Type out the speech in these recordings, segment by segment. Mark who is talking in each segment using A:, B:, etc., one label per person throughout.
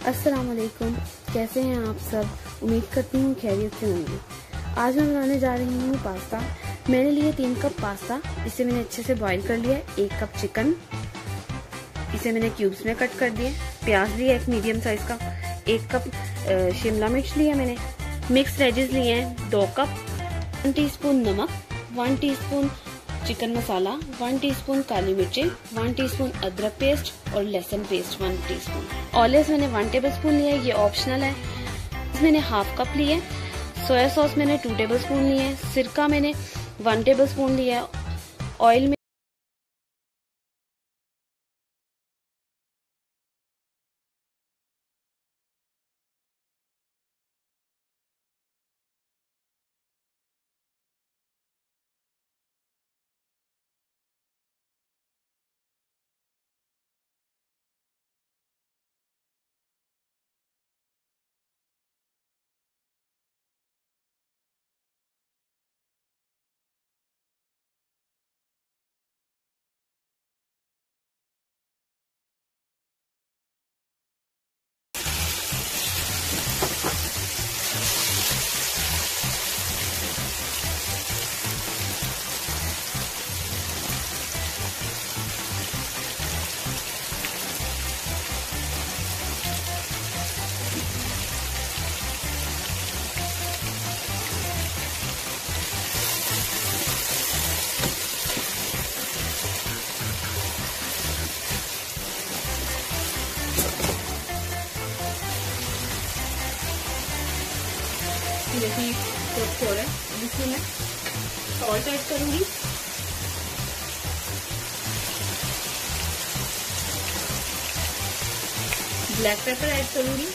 A: अस्सलाम वालेकुम, कैसे हैं आप सब। उम्मीद करती हूँ खैरियत से होंगे। आज मैं बनाने जा रही हूँ पास्ता। मैंने लिए 3 कप पास्ता, इसे मैंने अच्छे से बॉईल कर लिया। 1 कप चिकन, इसे मैंने क्यूब्स में कट कर दिए। प्याज लिया 1 मीडियम साइज का। 1 कप शिमला मिर्च लिया मैंने। मिक्स वेजेस लिए हैं 2 कप। 1 टीस्पून नमक, 1 टीस्पून चिकन मसाला, 1 टीस्पून काली मिर्चें, 1 टीस्पून अदरक पेस्ट और लहसुन पेस्ट 1 टीस्पून। ऑलिव्स मैंने 1 टेबलस्पून लिया है, ये ऑप्शनल है। मैंने हाफ कप लिए। सोया सॉस मैंने 2 टेबलस्पून लिए हैं। सिरका मैंने 1 टेबलस्पून लिया है। ऑयल में जैसे कुक हो रहा है, इसमें मैं सॉल्ट ऐड करूंगी। ब्लैक पेपर ऐड करूंगी।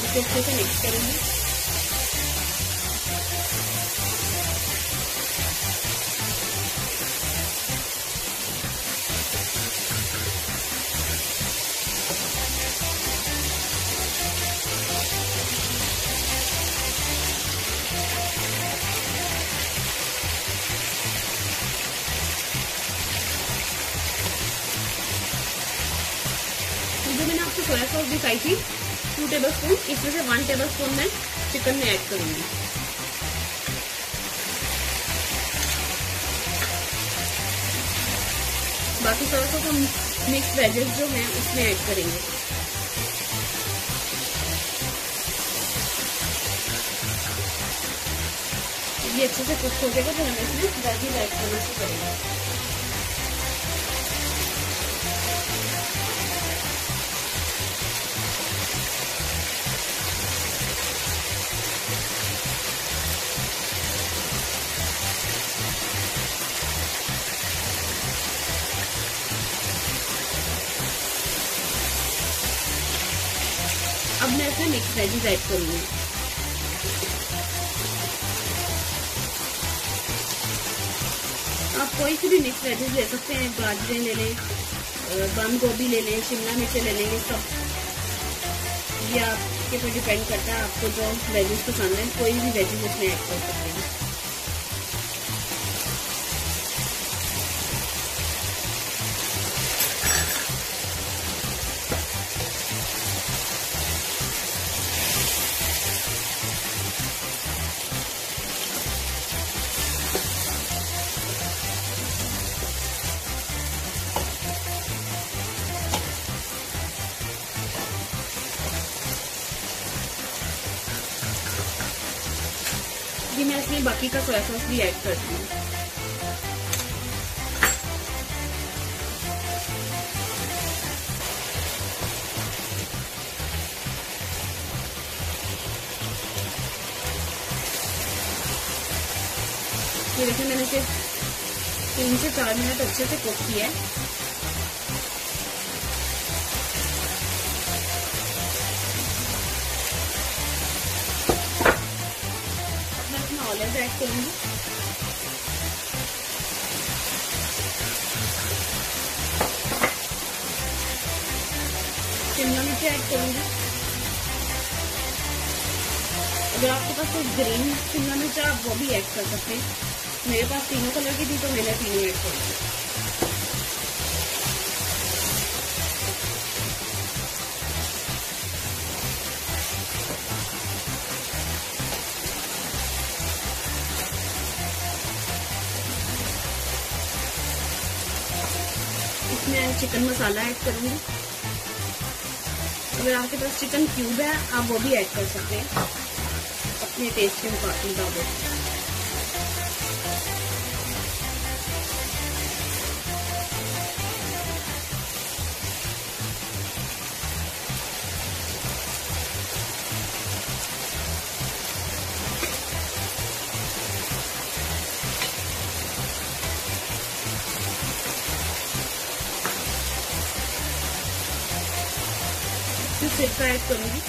A: इसे अच्छे से मिक्स करूंगी। जो मैंने आपको सोया सॉस दिखाई थी 2 टेबलस्पून, इसमें से 1 टेबलस्पून मैं चिकन में ऐड करूंगी। बाकी सोया सॉस हम मिक्स वेजेस जो हैं उसमें ऐड करेंगे। ये अच्छे से कुक हो जाएगा तो हमें इसमें वेजिस ऐड करना शुरू करेंगे। अब मैं इसमें मिक्स वेजिस ऐड करूंगी। आप कोई सी भी मिक्स वेजिस ले सकते हैं, गाजरें ले लें, बंद गोभी ले लें, शिमला मिर्चें ले लें, सब ये आपके ऊपर डिपेंड करता है। आपको जो वेजिस पसंद है कोई भी वेजिस इसमें ऐड कर सकते हैं। ये मैं इसमें बाकी का सोया सॉस भी ऐड करती हूँ। ये देखिए मैंने इसे 3 से 4 मिनट अच्छे से कुक किया है। मैं इसमें ऑलिव ऐड करूंगी। शिमला मिर्च ऐड करूंगी। अगर आपके पास कोई ग्रीन शिमला मिर्च है आप वो भी ऐड कर सकते हैं। मेरे पास तीनों कलर की थी तो मैंने तीनों ऐड कर दी। इसमें चिकन मसाला ऐड करूंगी। अगर आपके पास चिकन क्यूब है आप वो भी ऐड कर सकते हैं अपने टेस्ट के मुताबिक। सिरका ऐड करूंगी।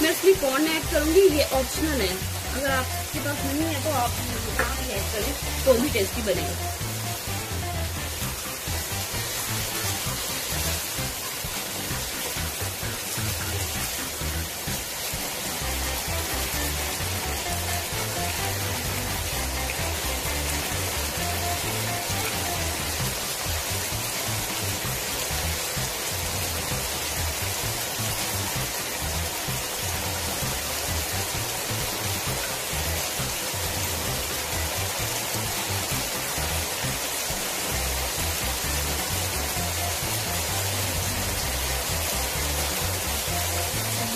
A: मैं इसमें कॉर्न ऐड करूंगी, ये ऑप्शनल है। अगर आपके पास नहीं है तो आप ऐड करें तो भी टेस्टी बनेगा।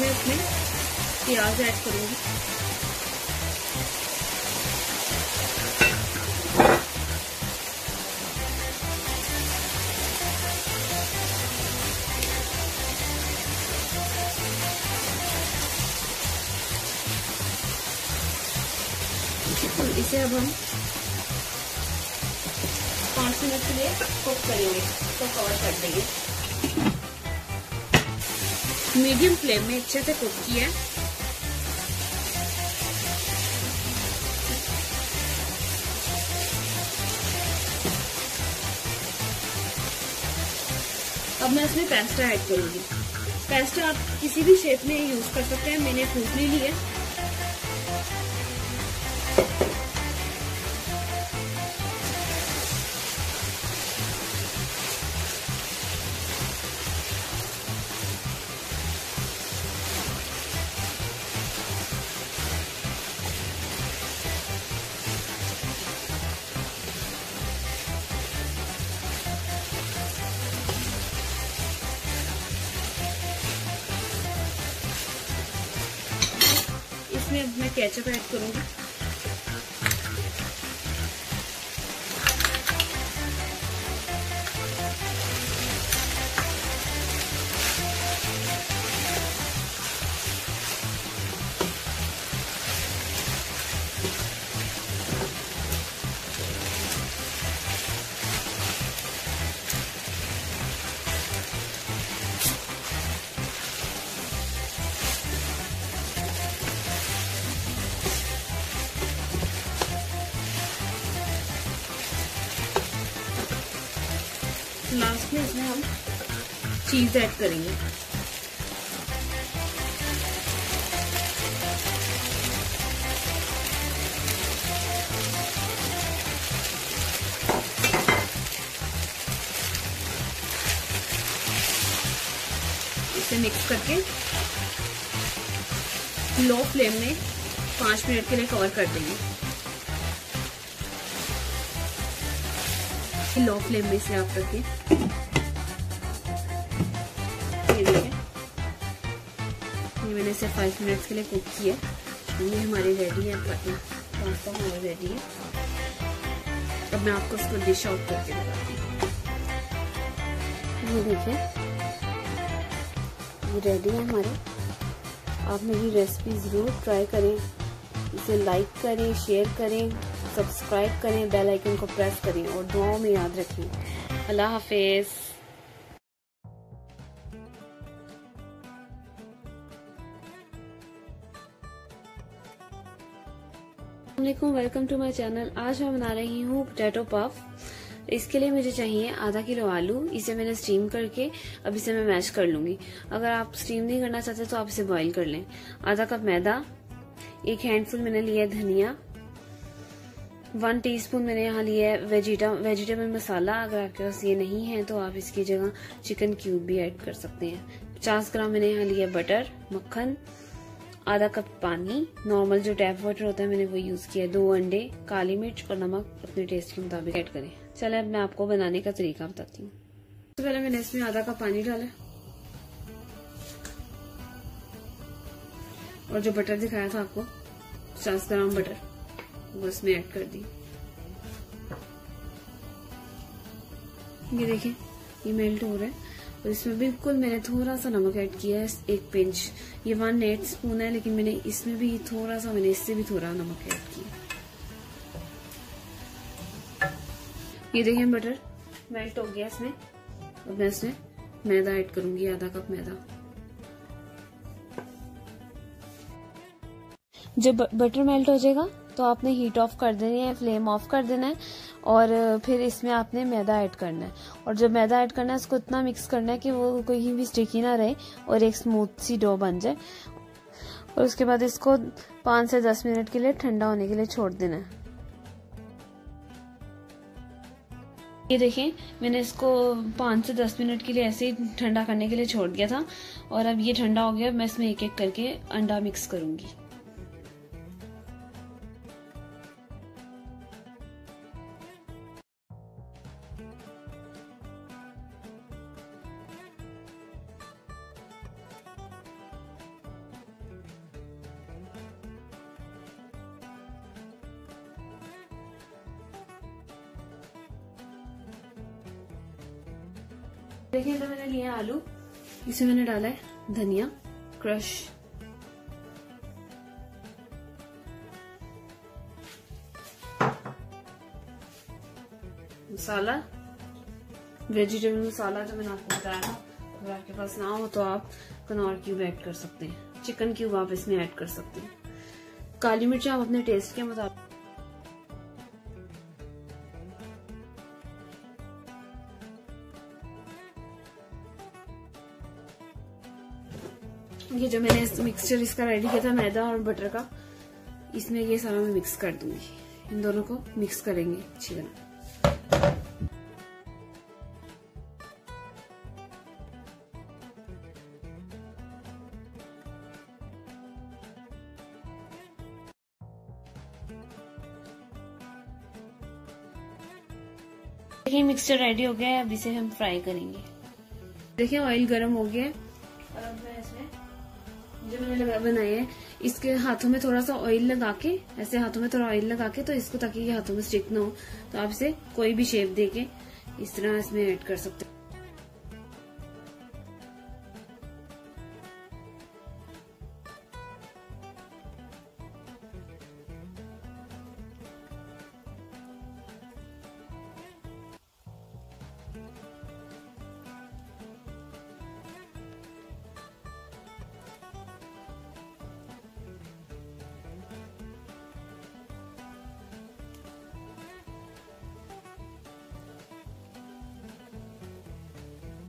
A: मैं इसमें प्याज ऐड करूंगी। इसे अब हम 5 मिनट के लिए कुक करेंगे, तो कवर कर देंगे। मीडियम फ्लेम में अच्छे से कुक किया है। अब मैं इसमें पेस्टा ऐड करूंगी। पेस्टा आप किसी भी शेप में यूज कर सकते हैं, मैंने फूफली ली है। इसमें मैं केचप ऐड करूंगी। लास्ट में इसमें हम चीज ऐड करेंगे। इसे मिक्स करके लो फ्लेम में 5 मिनट के लिए कवर कर देंगे। लो फ्लेम में इसे आप रखें। ये देखिए, ये मैंने इसे 5 मिनट के लिए कुक किया। ये हमारी रेडी है, पास्ता हमारा रेडी है। अब मैं आपको इसको डिश आउट करके बताती हूँ। ये देखिए, ये रेडी है हमारे। आप मेरी रेसिपी ज़रूर ट्राई करें, इसे लाइक करें, शेयर करें, सब्सक्राइब करें, बेल आइकन को प्रेस करें और दुआओं में याद रखें। अल्लाह हाफिज़। Welcome to my channel. आज मैं बना रही हूँ पोटैटो पफ। इसके लिए मुझे चाहिए आधा किलो आलू। इसे मैंने स्टीम करके अब इसे मैं मैश कर लूंगी। अगर आप स्टीम नहीं करना चाहते तो आप इसे बॉईल कर लें। आधा कप मैदा, 1 हैंडफुल मैंने लिया है धनिया, 1 टीस्पून मैंने यहाँ लिया है वेजिटेबल मसाला। अगर आपके पास ये नहीं है तो आप इसकी जगह चिकन क्यूब भी ऐड कर सकते हैं। 50 ग्राम मैंने यहाँ लिया बटर, मक्खन, आधा कप पानी, नॉर्मल जो टैप वाटर होता है मैंने वो यूज किया। 2 अंडे, काली मिर्च और नमक अपने टेस्ट के मुताबिक ऐड करें। चले अब मैं आपको बनाने का तरीका बताती हूँ। सबसे पहले मैंने इसमें आधा कप पानी डाला और जो बटर दिखाया था आपको 50 ग्राम बटर वो इसमें ऐड कर दी। ये देखिए ये मेल्ट हो रहा है और इसमें बिल्कुल मैंने थोड़ा सा नमक ऐड किया है, 1 पिंच। ये 1/8 स्पून है लेकिन मैंने इसमें भी थोड़ा सा, मैंने इससे भी थोड़ा नमक ऐड किया। ये देखिए बटर मेल्ट हो गया इसमें। अब मैं इसमें मैदा ऐड करूंगी, आधा कप मैदा। जब बटर मेल्ट हो जाएगा तो आपने हीट ऑफ कर देनी है, फ्लेम ऑफ कर देना है और फिर इसमें आपने मैदा ऐड करना है। और जब मैदा ऐड करना है उसको इतना मिक्स करना है कि वो कहीं भी स्टिकी ना रहे और एक स्मूथ सी डो बन जाए। और उसके बाद इसको 5 से 10 मिनट के लिए ठंडा होने के लिए छोड़ देना है। ये देखिए मैंने इसको 5 से 10 मिनट के लिए ऐसे ही ठंडा करने के लिए छोड़ दिया था और अब ये ठंडा हो गया। मैं इसमें एक एक करके अंडा मिक्स करूंगी। देखिए तो मैंने लिया आलू, इसे मैंने डाला है धनिया क्रश, मसाला, वेजिटेबल मसाला जो मैंने आपको बताया था। अगर आपके पास ना हो तो आप कनौर क्यूब ऐड कर सकते हैं, चिकन क्यूब आप इसमें ऐड कर सकते हैं। काली मिर्च आप अपने टेस्ट के मुताबिक। ये जो मैंने मिक्सचर इसका रेडी किया था मैदा और बटर का, इसमें ये सारा मैं मिक्स कर दूंगी। इन दोनों को मिक्स करेंगे अच्छी तरह। देखिए मिक्सचर रेडी हो गया है, अब इसे हम फ्राई करेंगे। देखिए ऑयल गर्म हो गया है और अब मैं इसमें जो मैंने बनाए हैं इसके हाथों में थोड़ा सा ऑयल लगा के, ऐसे हाथों में थोड़ा ऑयल लगा के, तो इसको ताकि ये हाथों में स्टिक ना हो तो आप इसे कोई भी शेप देके इस तरह इसमें ऐड कर सकते हैं।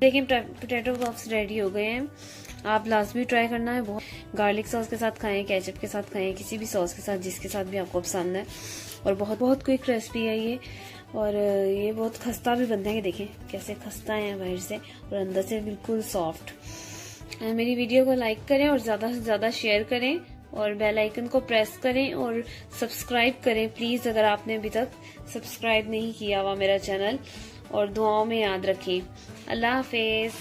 A: देखिए पोटैटो पफ्स रेडी हो गए हैं। आप लाजमी ट्राई करना है। बहुत गार्लिक सॉस के साथ खाएं, केचप के साथ खाएं, किसी भी सॉस के साथ जिसके साथ भी आपको पसंद है। और बहुत बहुत क्विक रेसिपी है ये और ये बहुत खस्ता भी बनते हैं। देखें कैसे खस्ता है बाहर से और अंदर से बिल्कुल सॉफ्ट। मेरी वीडियो को लाइक करें और ज्यादा से ज्यादा शेयर करें और बेल आइकन को प्रेस करें और सब्सक्राइब करें प्लीज, अगर आपने अभी तक सब्सक्राइब नहीं किया हुआ मेरा चैनल। और दुआओं में याद रखें। अल्लाह हाफिज।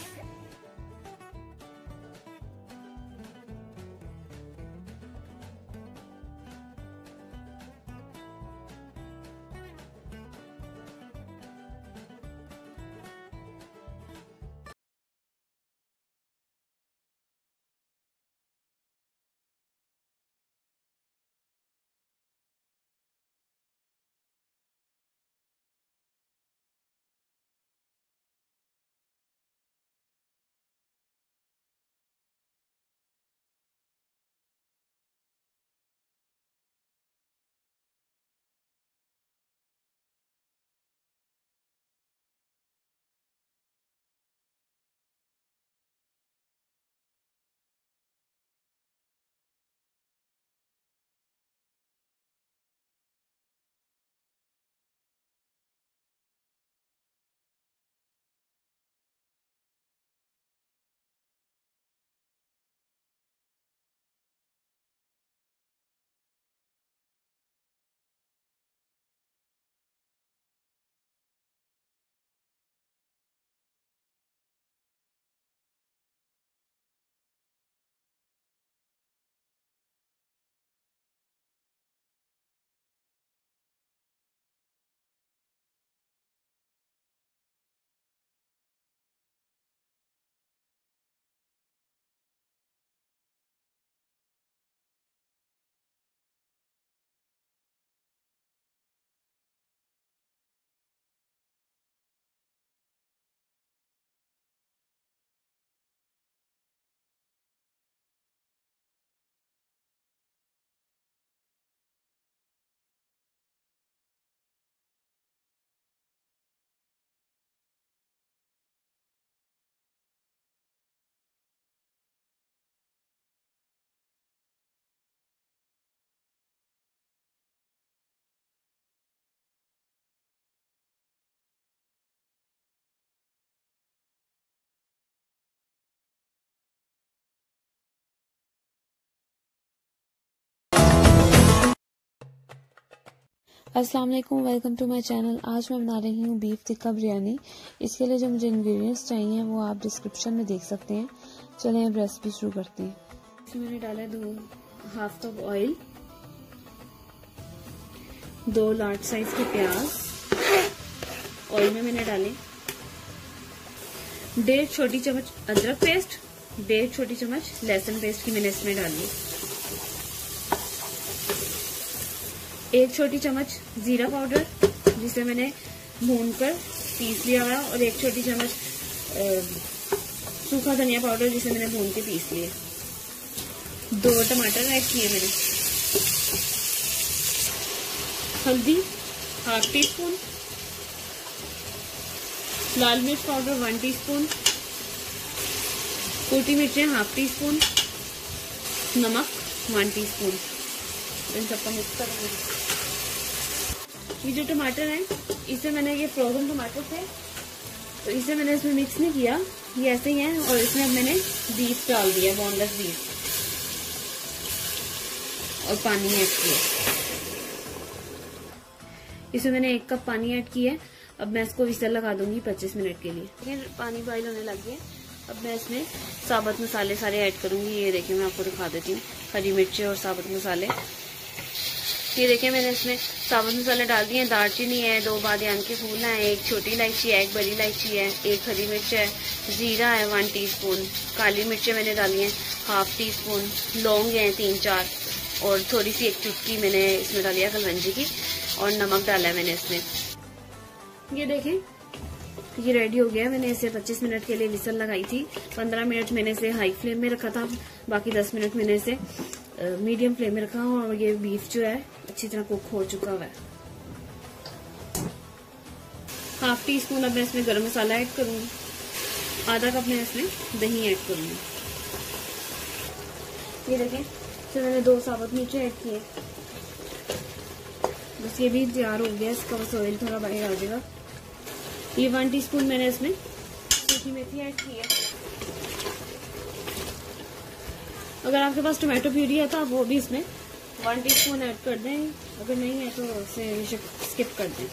A: अस्सलाम वालेकुम, वेलकम टू माय चैनल। आज मैं बना रही हूँ बीफ टिक्का बिरयानी। इसके लिए जो मुझे इंग्रेडिएंट्स चाहिए वो आप डिस्क्रिप्शन में देख सकते हैं। चलें अब रेसिपी शुरू करते हैं। इसमें मैंने डाला है half cup oil, 2 large size के प्याज ऑयल में मैंने डाले, 1.5 छोटी चम्मच अदरक पेस्ट, 1.5 छोटी चम्मच लहसुन पेस्ट की मैंने इसमें डाली, 1 छोटी चम्मच जीरा पाउडर जिसे मैंने भूनकर पीस लिया हुआ, और 1 छोटी चम्मच सूखा धनिया पाउडर जिसे मैंने भून के पीस लिए, 2 टमाटर ऐड किए मैंने, हल्दी ½ टीस्पून, लाल मिर्च पाउडर 1 टीस्पून, कुटी मिर्चें ½ टीस्पून, नमक 1 टीस्पून। इन सबका मिक्स करेंगे। ये जो टमाटर है इसे मैंने, ये फ्रोजन टमाटर थे तो इसे मैंने इसमें मिक्स नहीं किया, ये ऐसे ही है। और इसमें अब मैंने बीफ डाल दिया, बोनलेस बीफ, और पानी ऐड किया। इसमें मैंने 1 कप पानी ऐड किया है। अब मैं इसको विसल लगा दूंगी 25 मिनट के लिए। देखिए पानी बॉइल होने लग गया। अब मैं इसमें साबुत मसाले सारे ऐड करूंगी। ये देखिए मैं आपको दिखा देती हूँ, हरी मिर्ची और साबुत मसाले। ये देखिए मैंने इसमें साबुत मसाले डाल दिए हैं। दालचीनी है, 2 बादियान के फूल हैं, 1 छोटी इलायची है, 1 बड़ी इलायची है, 1 हरी मिर्च है, जीरा है 1 टीस्पून, काली मिर्चें मैंने डाली हैं ½ टीस्पून, लौंग है 3-4, और थोड़ी सी 1 चुटकी मैंने इसमें डाली है कलवंजी की, और नमक डाला है मैंने इसमें। ये देखें ये रेडी हो गया। मैंने इसे 25 मिनट के लिए विसल लगाई थी। 15 मिनट मैंने इसे हाई फ्लेम में रखा था, बाकी 10 मिनट मैंने इसे मीडियम फ्लेम में रखा, और ये बीफ जो है अच्छी तरह कुक हो चुका हुआ है। ½ टीस्पून अब मैं इसमें गरम मसाला ऐड करूंगी, आधा कप मैं इसमें दही ऐड करूंगी। ये देखें फिर मैंने 2 साबुत मिर्चें ऐड किए। बस ये भी तैयार हो गया, इसका बस ऑयल थोड़ा बाहर आ जाएगा। ये 1 टीस्पून मैंने इसमें सूखी मेथी ऐड की है। अगर आपके पास टोमेटो प्यूरी है तो आप वो भी इसमें 1 टीस्पून ऐड कर दें, अगर नहीं है तो उसे स्किप कर दें।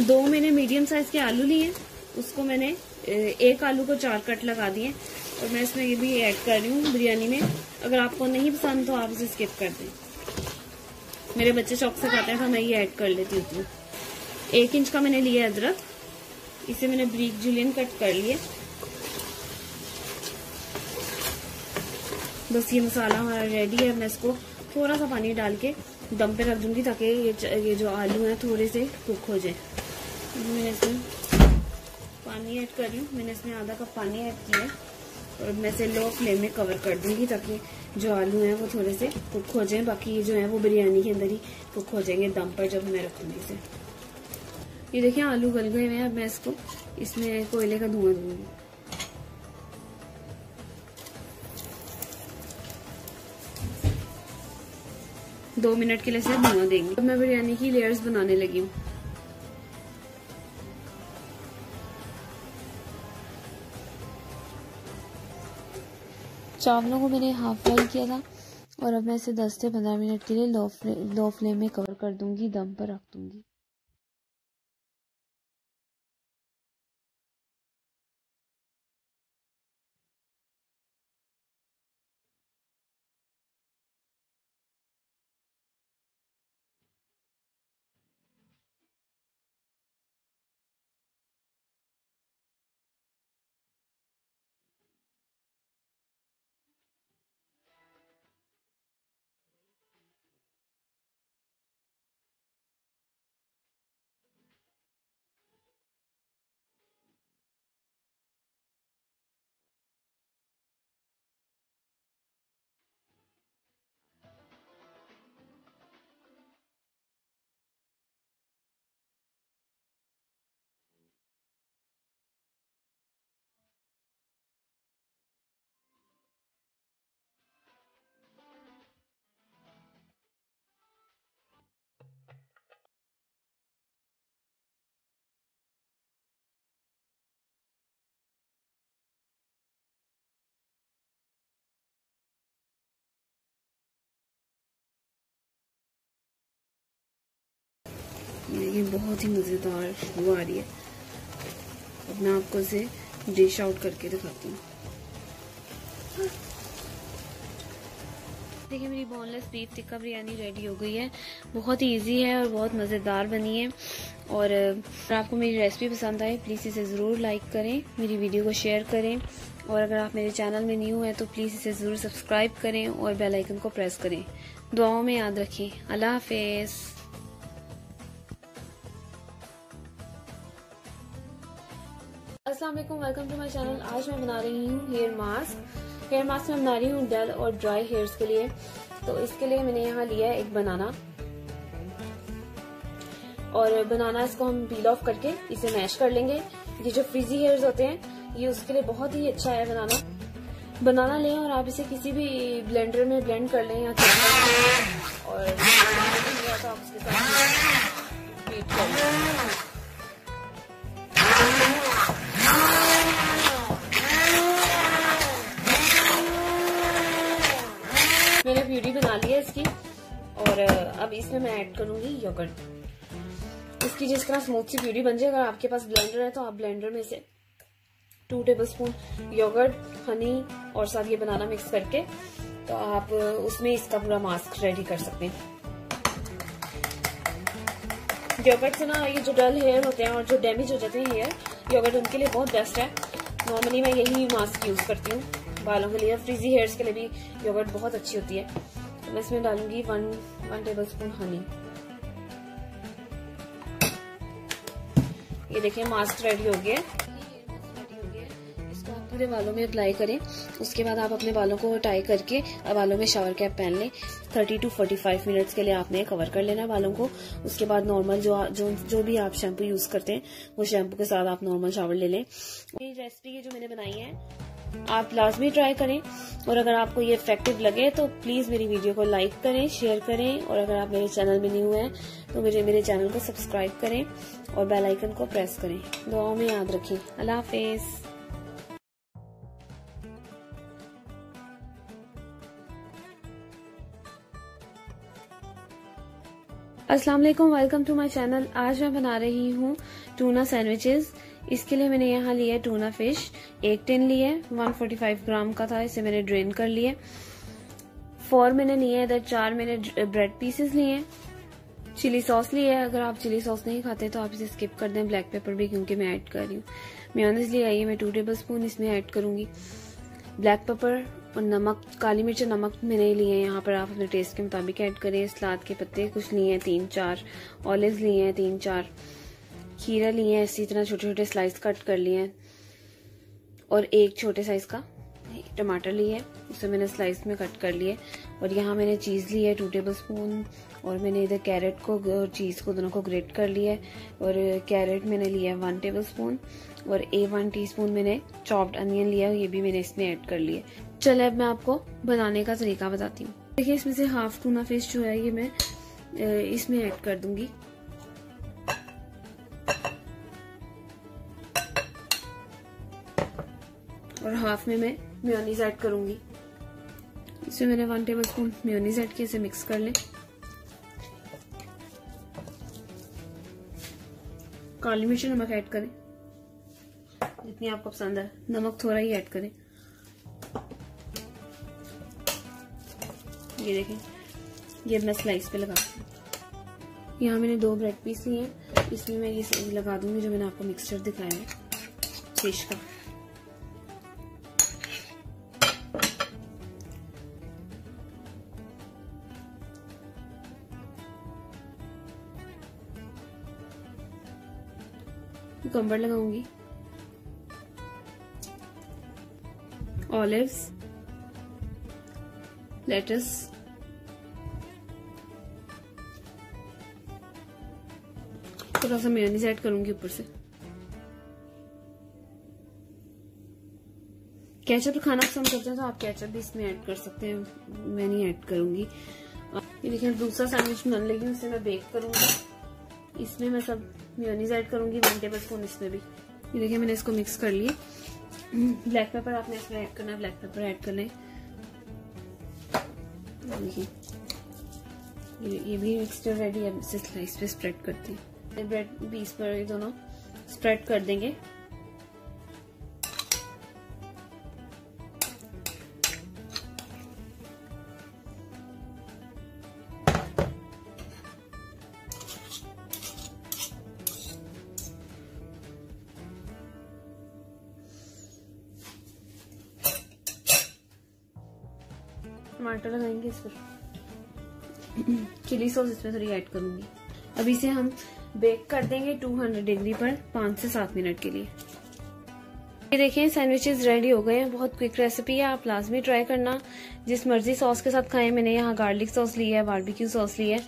A: दो मैंने मीडियम साइज के आलू लिए, उसको मैंने 1 आलू को 4 कट लगा दिए, और मैं इसमें ये भी ऐड कर रही हूँ बिरयानी में। अगर आपको नहीं पसंद तो आप इसे स्किप कर दें। मेरे बच्चे शौक से खाते हैं तो मैं ये ऐड कर लेती हूँ। 1 इंच का मैंने लिया अदरक, इसे मैंने ब्रीक जुलियन कट कर लिए। बस ये मसाला हमारा रेडी है। मैं इसको थोड़ा सा पानी डाल के दम पे रख दूंगी ताकि ये जो आलू हैं थोड़े से कुक हो जाए। मैंने इसमें पानी ऐड कर रही हूँ, मैंने इसमें आधा कप पानी ऐड किया है, और मैं इसे लो फ्लेम में कवर कर दूंगी ताकि जो आलू हैं वो थोड़े से कुक हो जाएं। बाकी जो है वो बिरयानी के अंदर ही कुक हो जाएंगे दम पर जब मैं रखूंगी इसे। ये देखिए आलू गल गए हैं। अब मैं इसको इसमें कोयले का धुआं दूंगी। दो मिनट के लिए इसे धुआं देंगे। अब मैं बिरयानी की लेयर्स बनाने लगी हूँ। चावलों को मैंने हाफ बॉइल किया था, और अब मैं इसे 10 से 15 मिनट के लिए लो फ्लेम में कवर कर दूंगी, दम पर रख दूंगी। देखिए बहुत ही मज़ेदार खुशबू आ रही है। अब मैं आपको इसे डिश आउट करके दिखाती हूँ। देखिए मेरी boneless beef tikka biryani ready हो गई है। बहुत ही इजी है और बहुत मज़ेदार बनी है। और अगर आपको मेरी रेसिपी पसंद आए प्लीज़ इसे ज़रूर लाइक करें, मेरी वीडियो को शेयर करें, और अगर आप मेरे चैनल में न्यू हैं तो प्लीज़ इसे ज़रूर सब्सक्राइब करें और बेल आइकन को प्रेस करें। दुआओं में याद रखें। अल्लाह हाफिज़। अस्सलाम वालेकुम, वेलकम टू माय चैनल। आज मैं बना रही हूँ हेयर मास्क। हेयर मास्क में बना रही हूँ डल और ड्राई हेयर्स के लिए। तो इसके लिए मैंने यहाँ लिया है एक बनाना, और बनाना इसको हम पील ऑफ करके इसे मैश कर लेंगे। ये जो फ्रीजी हेयर्स होते हैं ये उसके लिए बहुत ही अच्छा है बनाना लें और आप इसे किसी भी ब्लेंडर में ब्लेंड कर लें या और तो आप उसके साथ बीट कर लें। मैंने प्यूरी बना ली है इसकी, और अब इसमें मैं ऐड करूंगी योगर्ट। इसकी जिस तरह स्मूथ सी प्यूरी बन जाए, अगर आपके पास ब्लेंडर है तो आप ब्लेंडर में से 2 टेबलस्पून योगर्ट, हनी और साथ ये बनाना मिक्स करके तो आप उसमें इसका पूरा मास्क रेडी कर सकते हैं। योगर्ट से ना ये जो डल हेयर होते हैं और जो डैमेज हो जाते हैं हेयर, योगर्ट उनके लिए बहुत बेस्ट है। नॉर्मली मैं यही मास्क यूज करती हूँ बालों के लिए। फ्रीजी हेयर्स के लिए भी योगर्ट बहुत अच्छी होती है। तो मैं इसमें डालूंगी 1 टेबलस्पून हनी। ये देखिए मास्क रेडी हो गया। इसको आप पूरे बालों में अप्लाई करें। उसके बाद आप अपने बालों को टाई करके बालों में शावर कैप पहन लें। 30 to 45 मिनट्स के लिए आपने कवर कर लेना है बालों को। उसके बाद नॉर्मल जो भी आप शैम्पू यूज करते हैं वो शैम्पू के साथ आप नॉर्मल शावर ले लें। ये रेसिपी जो मैंने बनाई है आप लाजमी ट्राई करें, और अगर आपको ये इफेक्टिव लगे तो प्लीज मेरी वीडियो को लाइक करें, शेयर करें, और अगर आप मेरे चैनल में न्यू हैं तो मेरे चैनल को सब्सक्राइब करें और बेल आइकन को प्रेस करें। दुआओं में याद रखें। अल्लाह हाफिज। अस्सलाम वालेकुम, वेलकम टू माय चैनल। आज मैं बना रही हूँ टूना सैंडविचेस। इसके लिए मैंने यहाँ लिया है टूना फिश। एक टिन लिया है, 145 ग्राम का था। इसे मैंने ड्रेन कर लिया। 4 मैंने लिए है, इधर 4 मैंने ब्रेड पीसेस लिए हैं। चिली सॉस लिया है। अगर आप चिली सॉस नहीं खाते तो आप इसे स्किप कर दें। ब्लैक पेपर भी क्योंकि मैं ऐड कर रही हूँ। मेयोनीज लिया है, मैं 2 टेबलस्पून इसमें ऐड करूंगी। ब्लैक पेपर और नमक, काली मिर्च और नमक मैंने लिए हैं। यहाँ पर आप अपने टेस्ट के मुताबिक ऐड करें। सलाद के पत्ते कुछ लिए हैं 3-4, ऑलिव्स लिए हैं 3-4, खीरा लिए हैं इसी तरह छोटे छोटे स्लाइस कट कर लिए हैं, और एक छोटे साइज का टमाटर लिए हैं, उसे मैंने स्लाइस में कट कर लिए। और यहाँ मैंने चीज ली है 2 टेबलस्पून, और मैंने इधर कैरेट को और चीज को दोनों को ग्रेट कर लिया है। और कैरेट मैंने लिया है 1 टेबलस्पून, और 1 टीस्पून मैंने चॉप्ड अनियन लिया है, ये भी मैंने इसमें ऐड कर लिया। चले अब मैं आपको बनाने का तरीका बताती हूँ। देखिए इसमें से हाफ टूना फिश जो है ये मैं इसमें ऐड कर दूंगी। और हाफ में मैं मेयोनीज ऐड करूंगी। इसमें मैंने 1 टेबलस्पून मेयोनीज ऐड किया। इसे मिक्स कर लें। काली मिर्च नमक ऐड करें जितनी आपको पसंद है। नमक थोड़ा ही ऐड करें। ये देखें, ये मैं स्लाइस पे लगाती हूँ। यहाँ मैंने 2 ब्रेड पीस लिए हैं। इसमें मैं ये लगा दूंगी जो मैंने आपको मिक्सचर दिखाया है फिश का। कुकुम्बर लगाऊंगी, ऑलिव्स, लेटस, थोड़ा सा मेयोनीज ऐड करूंगी ऊपर से। केचप खाना पसंद करते हैं तो आप केचप भी इसमें ऐड कर सकते हैं, मैं नहीं ऐड करूंगी। ये देखिए दूसरा सैंडविच बन लगी, उसे मैं बेक करूंगी। इसमें मैं सब मेयोनीज ऐड करूंगी 1 टेबलस्पून इसमें भी। ये देखिए मैंने इसको मिक्स कर लिया। ब्लैक पेपर आपने इसमें ऐड करना है, ब्लैक पेपर ऐड कर लें। देखिए ये भी मिक्सचर रेडी है। इसे स्लाइस पे स्प्रेड करते हैं। ब्रेड पीस पर ये दोनों स्प्रेड कर देंगे। टमाटर लगाएंगे इस पर, चिली सॉस इसमें थोड़ी ऐड करूंगी। अब इसे हम बेक कर देंगे 200 डिग्री पर 5 से 7 मिनट के लिए। ये देखिए सैंडविचेस रेडी हो गए हैं। बहुत क्विक रेसिपी है, आप लाजमी ट्राई करना। जिस मर्जी सॉस के साथ खाएं। मैंने यहाँ गार्लिक सॉस ली है, बारबेक्यू सॉस ली है,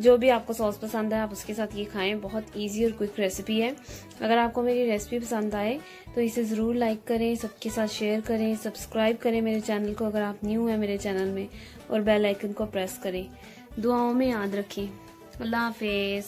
A: जो भी आपको सॉस पसंद है आप उसके साथ ये खाएं। बहुत इजी और क्विक रेसिपी है। अगर आपको मेरी रेसिपी पसंद आए तो इसे जरूर लाइक करें, सबके साथ शेयर करें, सब्सक्राइब करें मेरे चैनल को अगर आप न्यू है मेरे चैनल में, और बेल आइकन को प्रेस करें। दुआओं में याद रखें। अल्लाह हाफिज।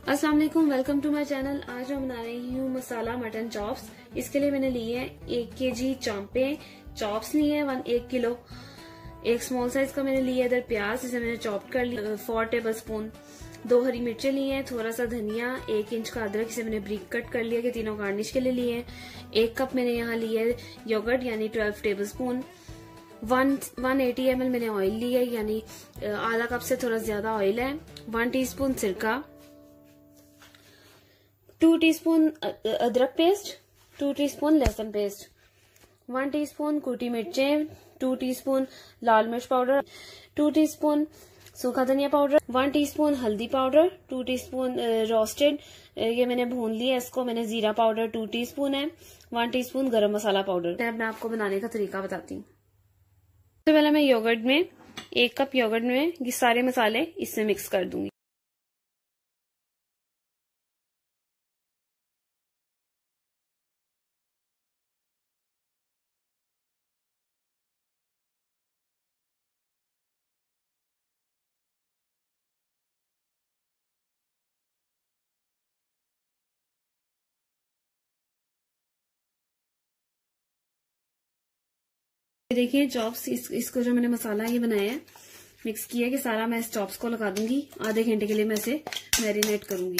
A: अस्सलाम वालेकुम, वेलकम टू माय चैनल। आज मैं बना रही हूँ मसाला मटन चॉप्स। इसके लिए मैंने लिए है 1 kg चॉप्स लिए हैं, 1 किलो। एक स्मॉल साइज का मैंने लिया इधर प्याज, इसे मैंने चॉप कर लिया 4 टेबल स्पून। 2 हरी मिर्चें ली हैं, थोड़ा सा धनिया, 1 इंच का अदरक, इसे मैंने ब्रीक कट कर लिया कि तीनों गार्निश के लिए लिए हैं। 1 कप मैंने यहाँ लिया है योगर्ट यानी 12 टेबल स्पून। 180 ml मैंने ऑयल लिया है, यानी आधा कप से थोड़ा ज्यादा ऑयल है। 1 टीस्पून सिरका, 2 टीस्पून अदरक पेस्ट, 2 टीस्पून लहसुन पेस्ट, 1 टीस्पून कुटी मिर्चें, 2 टीस्पून लाल मिर्च पाउडर, 2 टीस्पून सूखा धनिया पाउडर, 1 टीस्पून हल्दी पाउडर, 2 टीस्पून रोस्टेड, ये मैंने भून लिया इसको। मैंने जीरा पाउडर 2 टीस्पून है, 1 टीस्पून गरम मसाला पाउडर। मैं आपको बनाने का तरीका बताती हूँ। सबसे पहले मैं योगर्ट में 1 कप योगर्ट में ये सारे मसाले इससे मिक्स कर दूंगी। देखिए चॉप्स, इसको जो मैंने मसाला ये बनाया है, मिक्स किया है कि सारा मैं इस चॉप्स को लगा दूंगी। आधे घंटे के लिए मैं इसे मैरिनेट करूंगी।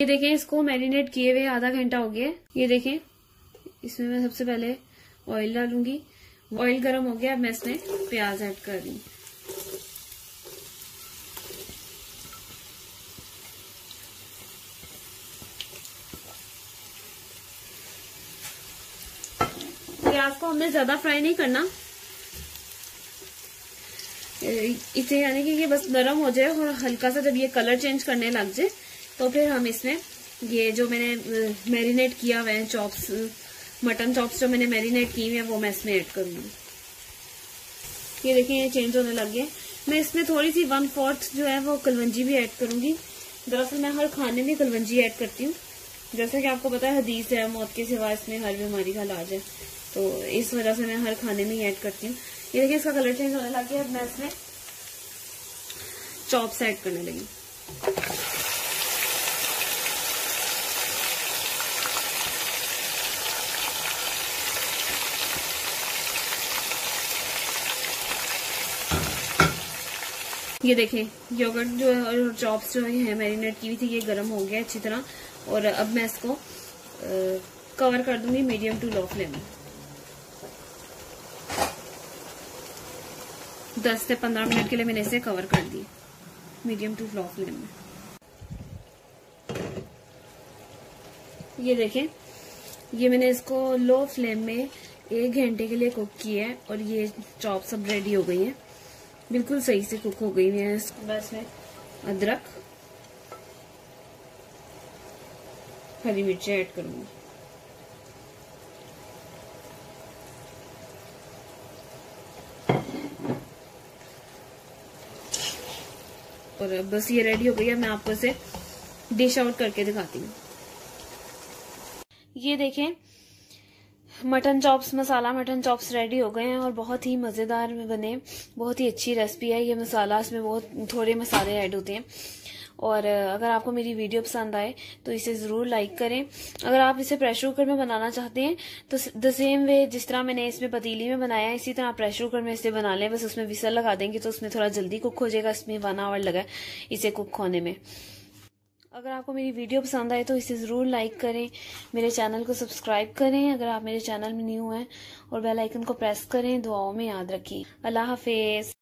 A: ये देखें इसको मैरिनेट किए हुए आधा घंटा हो गया। ये देखें इसमें मैं सबसे पहले ऑयल डालूंगी। ऑयल गर्म हो गया, अब मैं इसमें प्याज ऐड कर रही हूँ। प्याज को हमने ज्यादा फ्राई नहीं करना, इसे यानी कि ये बस नरम हो जाए और हल्का सा जब ये कलर चेंज करने लग जाए तो फिर हम इसमें ये जो मैंने मैरिनेट किया हुआ है चॉप्स, मटन चॉप्स जो मैंने मैरिनेट की हुई है वो मैं इसमें ऐड करूंगी। ये देखिए ये चेंज होने लग गए। मैं इसमें थोड़ी सी 1/4 जो है वो कलवंजी भी ऐड करूंगी। दरअसल मैं हर खाने में कलवंजी ऐड करती हूँ। जैसे कि आपको पता है हदीस है मौत के सिवा इसमें हर बीमारी का इलाज है, तो इस वजह से मैं हर खाने में ही ऐड करती हूँ। ये देखिए इसका कलर चेंज होने लग गया। अब मैं इसमें चॉप्स ऐड करने लगी। ये देखें योगर्ट जो है और चॉप्स जो है मैरिनेट की हुई थी ये गर्म हो गया अच्छी तरह। और अब मैं इसको कवर कर दूंगी मीडियम टू लो फ्लेम में। 10 से 15 मिनट के लिए मैंने इसे कवर कर दी मीडियम टू लो फ्लेम में। ये देखें ये मैंने इसको लो फ्लेम में 1 घंटे के लिए कुक किया है और ये चॉप सब रेडी हो गई है, बिल्कुल सही से कुक हो गई है। बस मैं अदरक, हरी मिर्ची ऐड करूंगी। और बस ये रेडी हो गई है। मैं आपको इसे डिश आउट करके दिखाती हूँ। ये देखें, मटन चॉप्स, मसाला मटन चॉप्स रेडी हो गए हैं और बहुत ही मजेदार बने। बहुत ही अच्छी रेसिपी है ये मसाला, इसमें बहुत थोड़े मसाले ऐड होते हैं। और अगर आपको मेरी वीडियो पसंद आए तो इसे जरूर लाइक करें। अगर आप इसे प्रेशर कुकर में बनाना चाहते हैं तो द सेम वे जिस तरह मैंने इसमें पतीली में बनाया है, इसी तरह प्रेशर कुकर में इसे बना लें। बस उसमें विसल लगा देंगे तो उसमें थोड़ा जल्दी कुक हो जाएगा। इसमें 1 आवर लगा इसे कुक होने में। अगर आपको मेरी वीडियो पसंद आए तो इसे ज़रूर लाइक करें, मेरे चैनल को सब्सक्राइब करें अगर आप मेरे चैनल में न्यू हैं, और बेल आइकन को प्रेस करें। दुआओं में याद रखिए। अल्लाह हाफिज।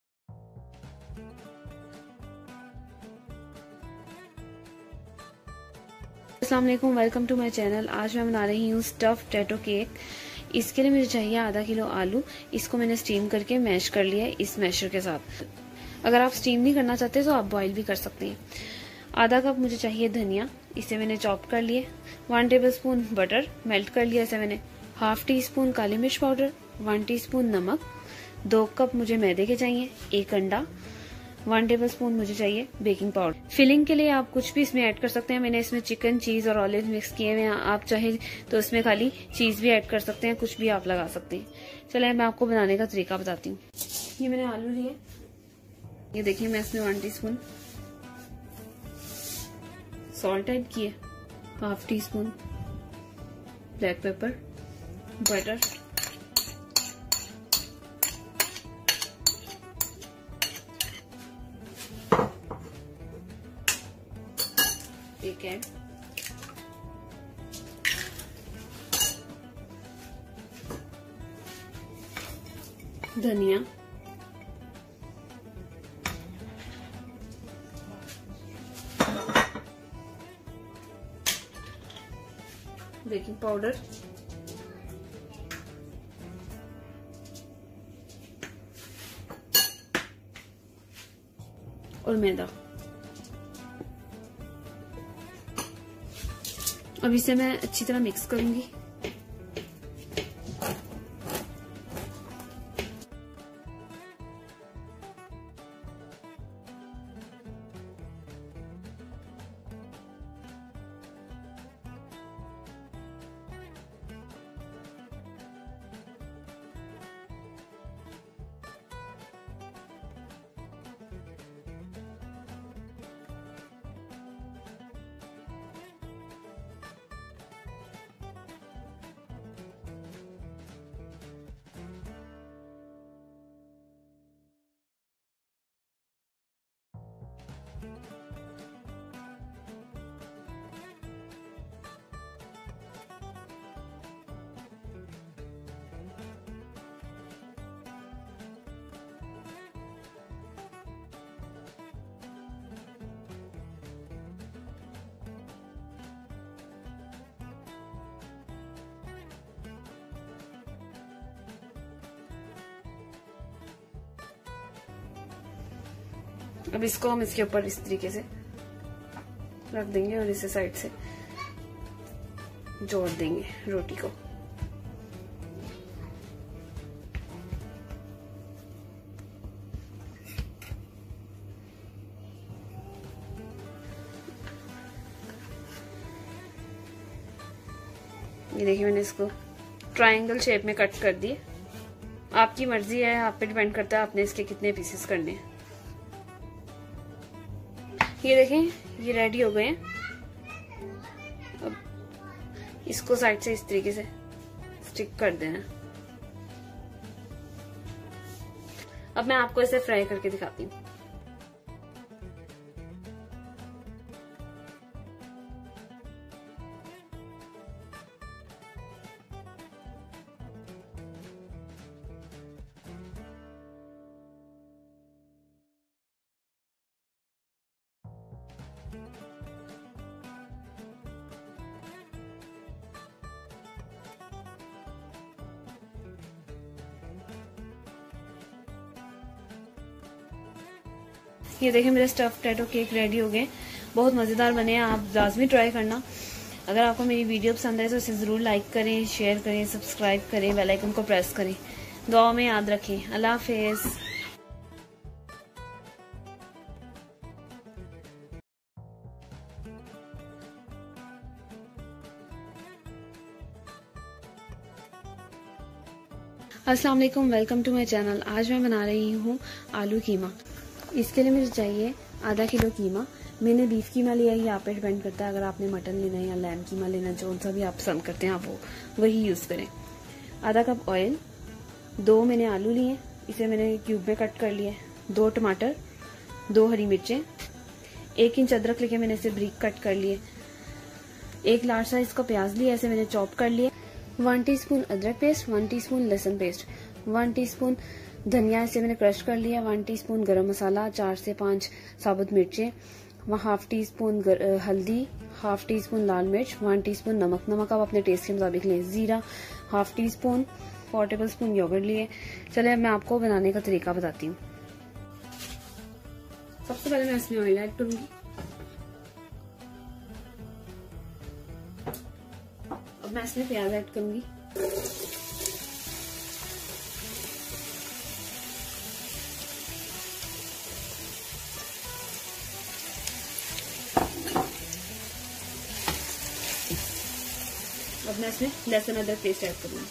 A: अस्सलाम वालेकुम, वेलकम टू माय चैनल। आज मैं बना रही हूँ स्टफ पोटैटो केक। इसके लिए मुझे चाहिए आधा किलो आलू। इसको मैंने स्टीम करके मैश कर लिया है इस मैशर के साथ। अगर आप स्टीम नहीं करना चाहते तो आप बॉईल भी कर सकते हैं। आधा कप मुझे चाहिए धनिया, इसे मैंने चॉप कर लिए। 1 टेबलस्पून बटर मेल्ट कर लिया इसे मैंने। 1/2 टीस्पून काली मिर्च पाउडर, 1 टीस्पून नमक, 2 कप मुझे मैदे के चाहिए, 1 अंडा, 1 टेबलस्पून मुझे चाहिए बेकिंग पाउडर। फिलिंग के लिए आप कुछ भी इसमें ऐड कर सकते हैं। मैंने इसमें चिकन, चीज और ऑलिव मिक्स किए हुए हैं। आप चाहे तो इसमें खाली चीज भी ऐड कर सकते हैं, कुछ भी आप लगा सकते हैं। चलिए मैं आपको बनाने का तरीका बताती हूँ। ये मैंने आलू लिए, ये देखिए मैं इसमें 1 टीस्पून सॉल्ट ऐड किए, 1/2 टीस्पून ब्लैक पेपर, बटर, एक ऐड, धनिया, बेकिंग पाउडर, और मैदा। अब इसे मैं अच्छी तरह मिक्स करूंगी। अब इसको हम इसके ऊपर इस तरीके से रख देंगे और इसे साइड से जोड़ देंगे रोटी को। ये देखिए मैंने इसको ट्रायंगल शेप में कट कर दिए। आपकी मर्जी है, आप पे डिपेंड करता है आपने इसके कितने पीसेस करने हैं। ये देखें ये रेडी हो गए हैं। अब इसको साइड से इस तरीके से स्टिक कर देना। अब मैं आपको इसे फ्राई करके दिखाती हूँ। ये देखें मेरे स्टफ पोटैटो केक रेडी हो गए। बहुत मज़ेदार बने हैं, आप लाजमी ट्राई करना। अगर आपको मेरी वीडियो पसंद है तो इसे ज़रूर लाइक करें, शेयर करें, सब्सक्राइब करें, बेल आइकन को प्रेस करें। दुआ में याद रखें। अल्लाह हाफिज़। अस्सलाम वालेकुम, वेलकम टू माय चैनल। आज मैं बना रही हूँ आलू कीमा। इसके लिए मुझे चाहिए आधा किलो कीमा। मैंने बीफ कीमा लिया है, यहाँ पे डिपेंड करता है। अगर आपने मटन लेना है या लैम कीमा लेना है, जो सा भी आप पसंद करते हैं आप वो वही यूज़ करें। आधा कप ऑयल, 2 मैंने आलू लिए, इसे मैंने क्यूब में कट कर लिया। 2 टमाटर, 2 हरी मिर्चें, 1 इंच अदरक लेके मैंने इसे ब्रीक कट कर लिए। 1 लार्ज साइज का प्याज लिया, इसे मैंने चॉप कर लिया। 1 टीस्पून अदरक पेस्ट, 1 टीस्पून लहसुन पेस्ट, 1 टीस्पून धनिया, इसे मैंने क्रश कर लिया। 1 टीस्पून गरम मसाला, 4 से 5 साबुत मिर्चें, 1/2 टीस्पून हल्दी, 1/2 टीस्पून लाल मिर्च, 1 टीस्पून नमक। नमक आप अपने टेस्ट के मुताबिक लें। जीरा 1/2 टीस्पून, 4 टेबल स्पून योगर्ट लिए। चले अब मैं आपको बनाने का तरीका बताती हूँ। सबसे पहले मैं इसमें ऑयल ऐड करूंगी। अब मैं इसमें प्याज ऐड करूंगी। अब मैं इसमें लहसुन अदरक पेस्ट ऐड करूंगी।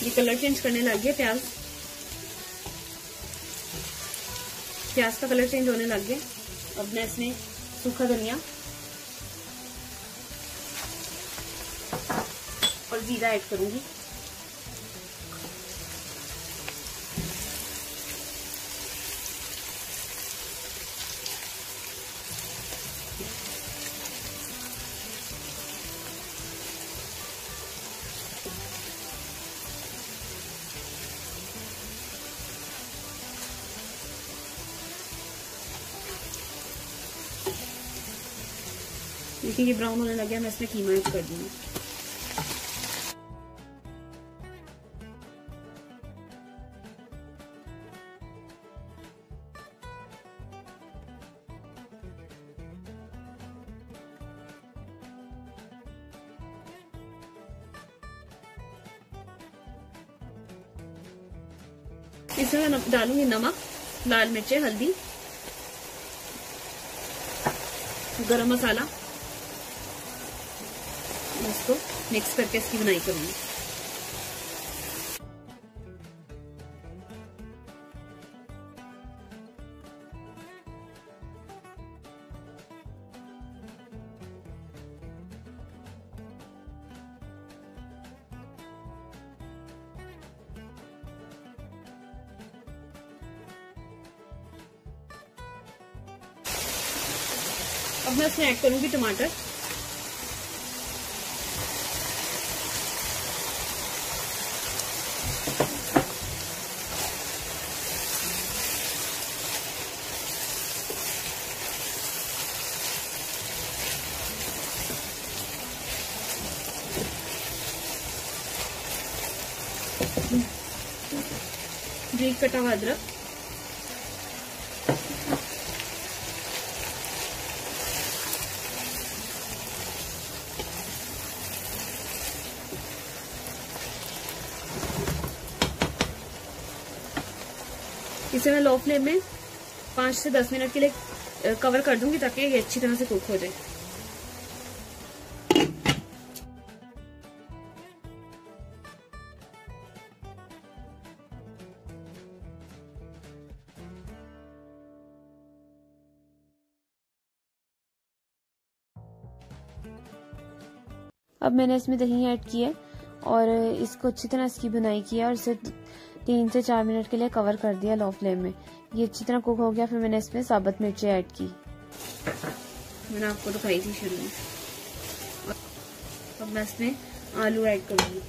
A: ये कलर चेंज करने लग गया, प्याज का कलर चेंज होने लग गया। अब मैं इसमें सूखा धनिया और जीरा ऐड करूंगी। देखिए ये ब्राउन होने लग गया, मैं इसमें कीमा ऐड कर दूंगी। इसमें मैं डालूंगी नमक, लाल मिर्चें, हल्दी, गरम मसाला। इसको मिक्स करके इसकी बुनाई करूंगी। अब मैं इसमें ऐड करूंगी टमाटर। ब्रीक कटा हुआ अदरक, इसे मैं लो फ्लेम में 5 से 10 मिनट के लिए कवर कर दूंगी ताकि ये अच्छी तरह से कुक हो जाए। अब मैंने इसमें दही ऐड की है और इसको अच्छी तरह इसकी बुनाई की है और इसे 3 से 4 मिनट के लिए कवर कर दिया लो फ्लेम में। ये अच्छी तरह कुक हो गया। फिर मैंने इसमें साबुत मिर्ची ऐड की, मैंने आपको दिखाई थी शुरू में। अब मैं इसमें आलू ऐड करूंगी।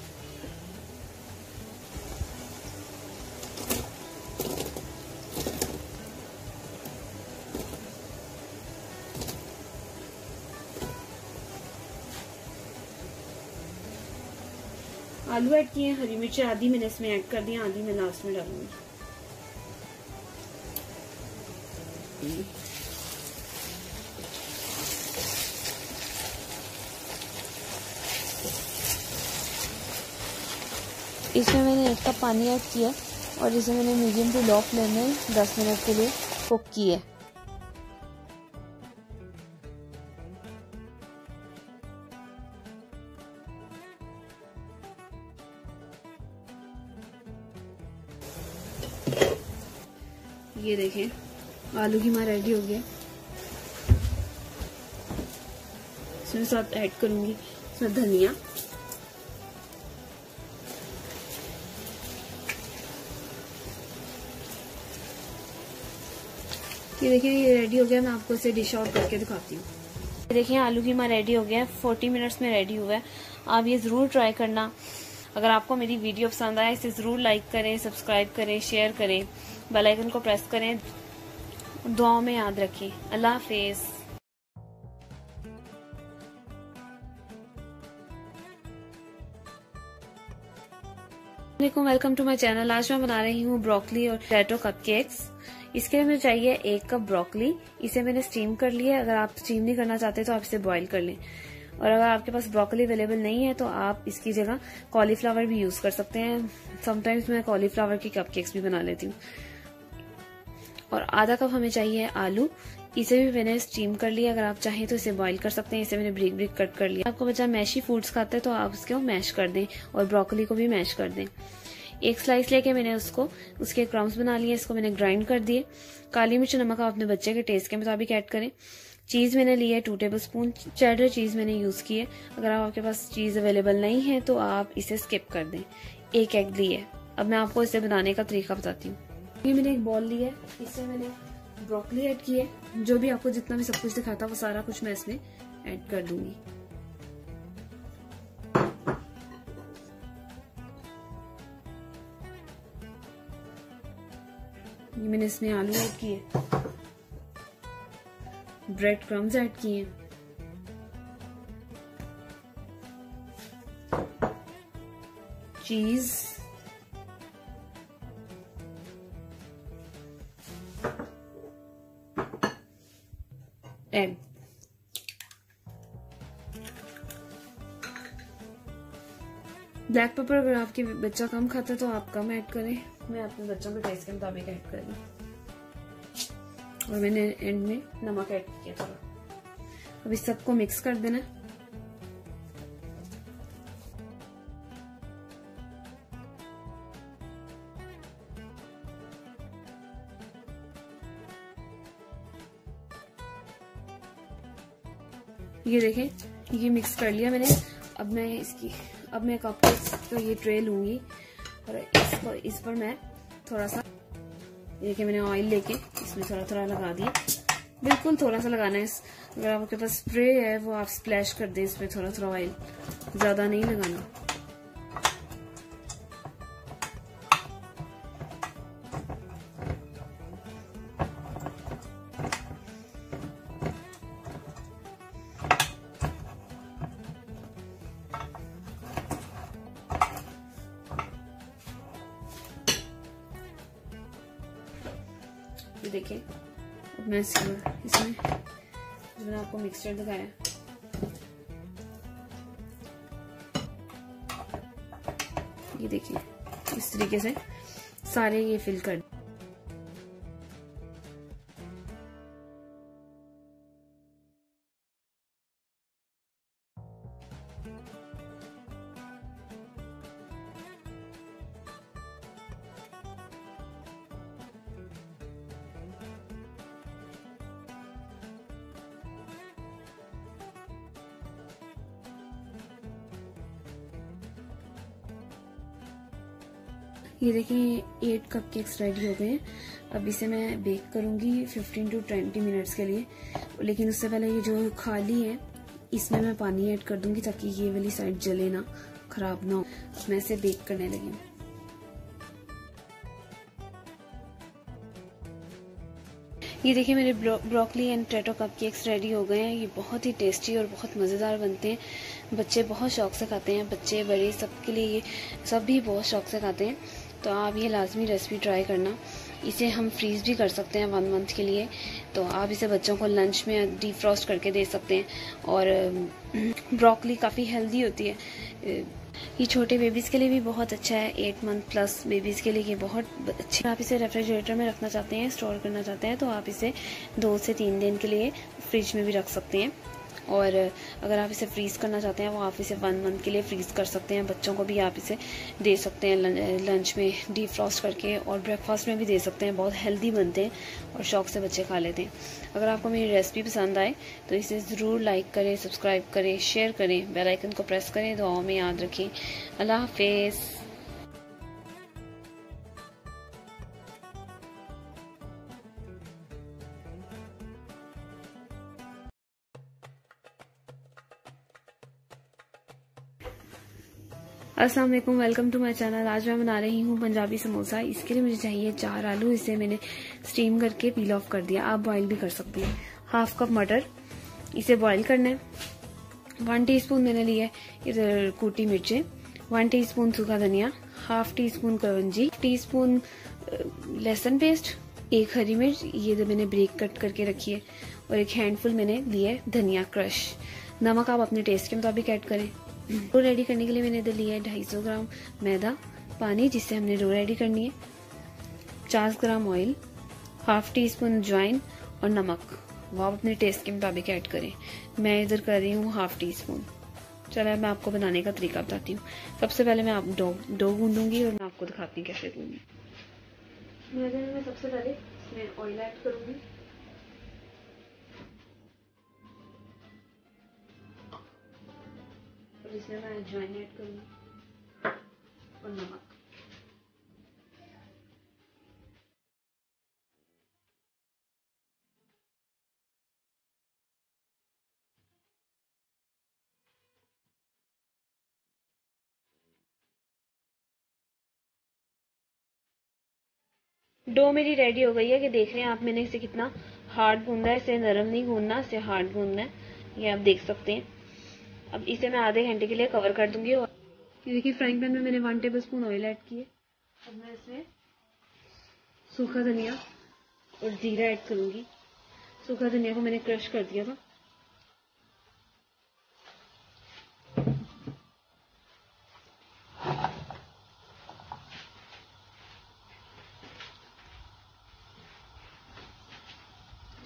A: आलू ऐड किए, हरी मिर्च आधी मैंने इसमें ऐड कर दिया, आधी मैं लास्ट में डालूंगी। इसमें मैंने 1 कप पानी ऐड किया और इसे मैंने मीडियम टू लो फ्लेम में 10 मिनट के लिए कुक किया। ये देखें आलू कीमा रेडी हो गया। इसमें साथ ऐड करूंगी इसमें धनिया, ये देखिए ये रेडी हो गया। मैं आपको इसे डिश आउट करके दिखाती हूँ। ये देखिए आलू कीमा रेडी हो गया, 40 मिनट्स में रेडी हुआ है। आप ये जरूर ट्राई करना। अगर आपको मेरी वीडियो पसंद आए इसे जरूर लाइक करें, सब्सक्राइब करें, शेयर करें, बेल आइकन को प्रेस करें। दुआओं में याद रखें। अल्लाह हाफिज। Welcome to my channel. आज मैं बना रही हूँ ब्रोकली और पोटैटो कपकेक्स। इसके लिए मुझे चाहिए 1 कप ब्रोकली। इसे मैंने स्टीम कर लिया है। अगर आप स्टीम नहीं करना चाहते तो आप इसे बॉईल कर लें। और अगर आपके पास ब्रोकली अवेलेबल नहीं है तो आप इसकी जगह कॉलीफ्लावर भी यूज कर सकते हैं। समटाइम्स मैं कॉलीफ्लावर की कपकेक्स भी बना लेती हूँ। और आधा कप हमें चाहिए आलू। इसे भी मैंने स्टीम कर लिया। अगर आप चाहें तो इसे बॉईल कर सकते हैं। इसे मैंने ब्रिक ब्रिक कट कर लिया। आपको बच्चा मैशी फूड्स खाता है तो आप इसको मैश कर दें और ब्रोकली को भी मैश कर दें। 1 स्लाइस लेके मैंने उसके क्रम्स बना लिए। इसको मैंने ग्राइंड कर दिए। काली मिर्च नमक आप अपने बच्चे के टेस्ट के मुताबिक ऐड करें। चीज मैंने ली है 2 टेबलस्पून। चेडर चीज मैंने यूज की है। अगर आपके पास चीज अवेलेबल नहीं है तो आप इसे स्किप कर दें। 1 एग ली है। अब मैं आपको इसे बनाने का तरीका बताती हूँ। ये मैंने एक बॉल ली है। इसमें मैंने ब्रोकली ऐड की है। जो भी आपको जितना भी सब कुछ दिखाता वो सारा कुछ मैं इसमें ऐड कर दूंगी। ये मैंने इसमें आलू ऐड किए, ब्रेड क्रम्स ऐड किए, चीज, एग। ब्लैक पेपर अगर आपके बच्चा कम खाता है तो आप कम ऐड करें। मैं अपने बच्चों के टेस्ट के मुताबिक ऐड करूंगी। और मैंने एंड में नमक ऐड किया थोड़ा। अब इस सबको मिक्स कर देना। ये देखें ये मिक्स कर लिया मैंने। अब मैं कपकेक्स का ये ट्रे लूंगी और इस पर मैं थोड़ा सा देखिए मैंने ऑयल लेके इसमें थोड़ा थोड़ा लगा दिया। बिल्कुल थोड़ा सा लगाना है। अगर आपके पास स्प्रे है वो आप स्प्लैश कर दें इसमें थोड़ा थोड़ा ऑयल, ज्यादा नहीं लगाना। ये देखिए अब मैं इसमें जो मैंने आपको मिक्सचर दिखाया ये देखिए इस तरीके से सारे ये फिल कर। ये देखिए 8 कपकेक्स रेडी हो गए हैं। अब इसे मैं बेक करूंगी 15 to 20 मिनट्स के लिए। लेकिन उससे पहले ये जो खाली है इसमें मैं पानी ऐड कर दूंगी ताकि ये वाली साइड जले ना, खराब ना हो। मैं इसे बेक करने लगी हूँ। ये देखिए मेरे broccoli and potato cupcakes ready हो गए हैं। ये बहुत ही टेस्टी और बहुत मज़ेदार बनते हैं। बच्चे बहुत शौक से खाते हैं, बच्चे बड़े सबके लिए ये सब भी बहुत शौक से खाते हैं। तो आप ये लाजमी रेसिपी ट्राई करना। इसे हम फ्रीज़ भी कर सकते हैं 1 मंथ के लिए। तो आप इसे बच्चों को लंच में डीप फ्रॉस्ट करके दे सकते हैं। और ब्रोकली काफ़ी हेल्दी होती है। ये छोटे बेबीज़ के लिए भी बहुत अच्छा है। 8 मंथ प्लस बेबीज़ के लिए ये बहुत अच्छी। आप इसे रेफ्रिजरेटर में रखना चाहते हैं, स्टोर करना चाहते हैं, तो आप इसे 2 से 3 दिन के लिए फ्रिज में भी रख सकते हैं। और अगर आप इसे फ्रीज़ करना चाहते हैं, वो आप इसे 1 मंथ के लिए फ्रीज़ कर सकते हैं। बच्चों को भी आप इसे दे सकते हैं लंच में डीप फ्रॉस्ट करके, और ब्रेकफास्ट में भी दे सकते हैं। बहुत हेल्दी बनते हैं और शौक से बच्चे खा लेते हैं। अगर आपको मेरी रेसिपी पसंद आए तो इसे ज़रूर लाइक करें, सब्सक्राइब करें, शेयर करें, बेल आइकन को प्रेस करें, दुआओं में याद रखें। अल्लाह हाफिज़। अस्सलाम वालेकुम, वेलकम टू माय चैनल। आज मैं बना रही हूँ पंजाबी समोसा। इसके लिए मुझे चाहिए 4 आलू। इसे मैंने स्टीम करके पील ऑफ कर दिया। आप बॉईल भी कर सकते हैं। 1/2 कप मटर, इसे बॉईल करना है। 1 टीस्पून मैंने लिया इधर कूटी मिर्चें, 1 टीस्पून सूखा धनिया, 1/2 टीस्पून कलौंजी, टीस्पून लहसुन पेस्ट, 1 हरी मिर्च, ये जो मैंने ब्रेक कट करके रखी है, और 1 हैंडफुल मैंने लिया है धनिया क्रश। नमक आप अपने टेस्ट के मुताबिक ऐड करें। डो रेडी करने के लिए मैंने इधर लिया है 250 ग्राम मैदा, पानी जिससे हमने डो रेडी करनी है, 50 ग्राम ऑयल, 1/2 टीस्पून अजवाइन और नमक वो आप अपने टेस्ट के मुताबिक ऐड करें। मैं इधर कर रही हूँ 1/2 टीस्पून। चलो मैं आपको बनाने का तरीका बताती हूँ। सबसे पहले मैं आप डो गूंदूंगी और मैं आपको दिखाती हूँ कैसे गूंदी। मैं सबसे पहले इसमें ऑयल ऐड करूंगी, और इसमें मैं अजवाइन ऐड करूंगी और नमक। डो मेरी रेडी हो गई है, कि देख रहे हैं आप मैंने इसे कितना हार्ड गूंदा है। इसे नरम नहीं गूंदना, इसे हार्ड गूंदना है, ये आप देख सकते हैं। अब इसे मैं आधे घंटे के लिए कवर कर दूंगी। और ये देखिए फ्राइंग पैन में मैंने 1 टेबलस्पून ऑयल ऐड किए। अब मैं इसमें सूखा धनिया और जीरा ऐड करूंगी। सूखा धनिया को मैंने क्रश कर दिया था।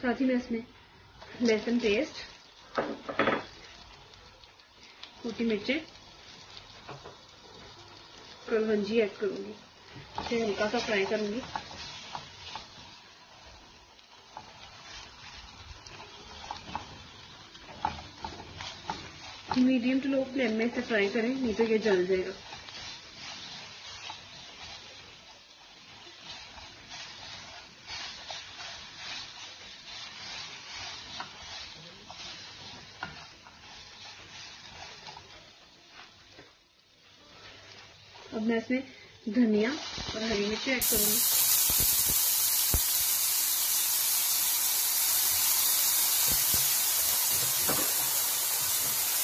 A: साथ ही मैं इसमें लहसुन पेस्ट, कुटी मिर्चें, कलौंजी ऐड करूंगी। इसे हल्का सा फ्राई करूंगी। मीडियम टू लो फ्लेम में इसे फ्राई करें, नहीं तो ये जल जाएगा। अब मैं इसमें धनिया और हरी मिर्ची ऐड करूंगी।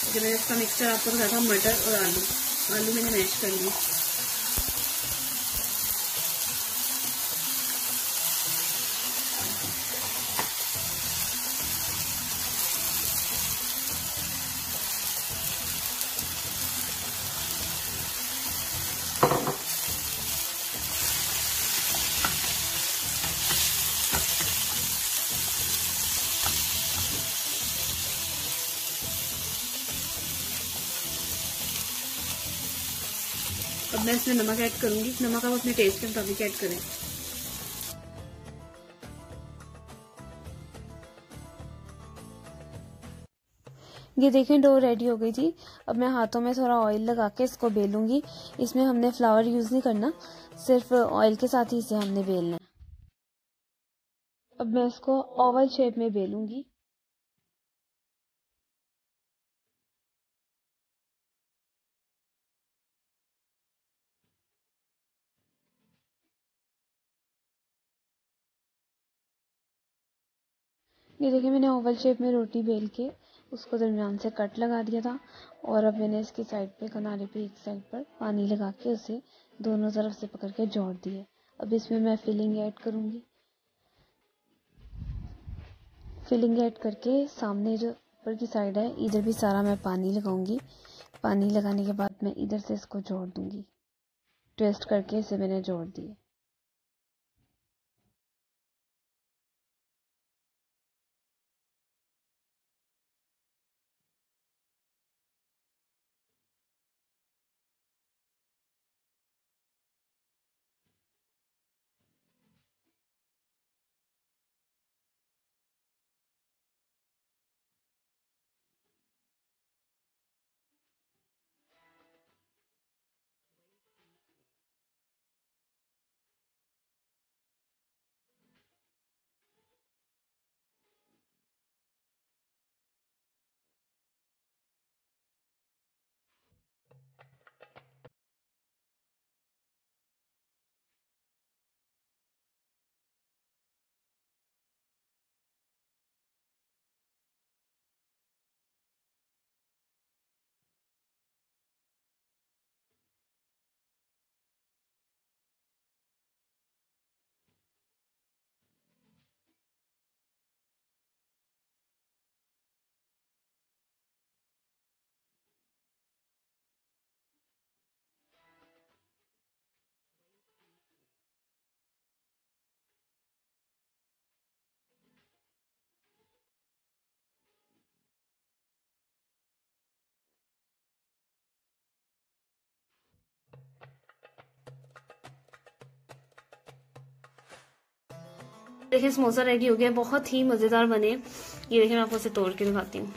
A: जो मैंने इसका मिक्सचर आपको बताया था, मटर और आलू मैंने मैश कर ली। अब मैं इसमें नमक ऐड करूंगी। नमक आप अपने टेस्ट के मुताबिक ऐड करें। ये देखें डो रेडी हो गई थी। अब मैं हाथों में थोड़ा ऑयल लगा के इसको बेलूंगी। इसमें हमने फ्लावर यूज नहीं करना, सिर्फ ऑयल के साथ ही इसे हमने बेलना है। अब मैं इसको ओवल शेप में बेलूंगी। ये देखिए मैंने ओवल शेप में रोटी बेल के उसको दरमियान से कट लगा दिया था और अब मैंने इसकी साइड पे किनारे पे एक साइड पर पानी लगा के उसे दोनों तरफ से पकड़ के जोड़ दिए। अब इसमें मैं फिलिंग ऐड करूँगी। फिलिंग ऐड करके सामने जो ऊपर की साइड है इधर भी सारा मैं पानी लगाऊंगी। पानी लगाने के बाद मैं इधर से इसको जोड़ दूंगी। ट्विस्ट करके इसे मैंने जोड़ दिए। देखिए समोसा रेडी हो गया, बहुत ही मज़ेदार बने। ये देखिए मैं आपको इसे तोड़ के दिखाती हूँ,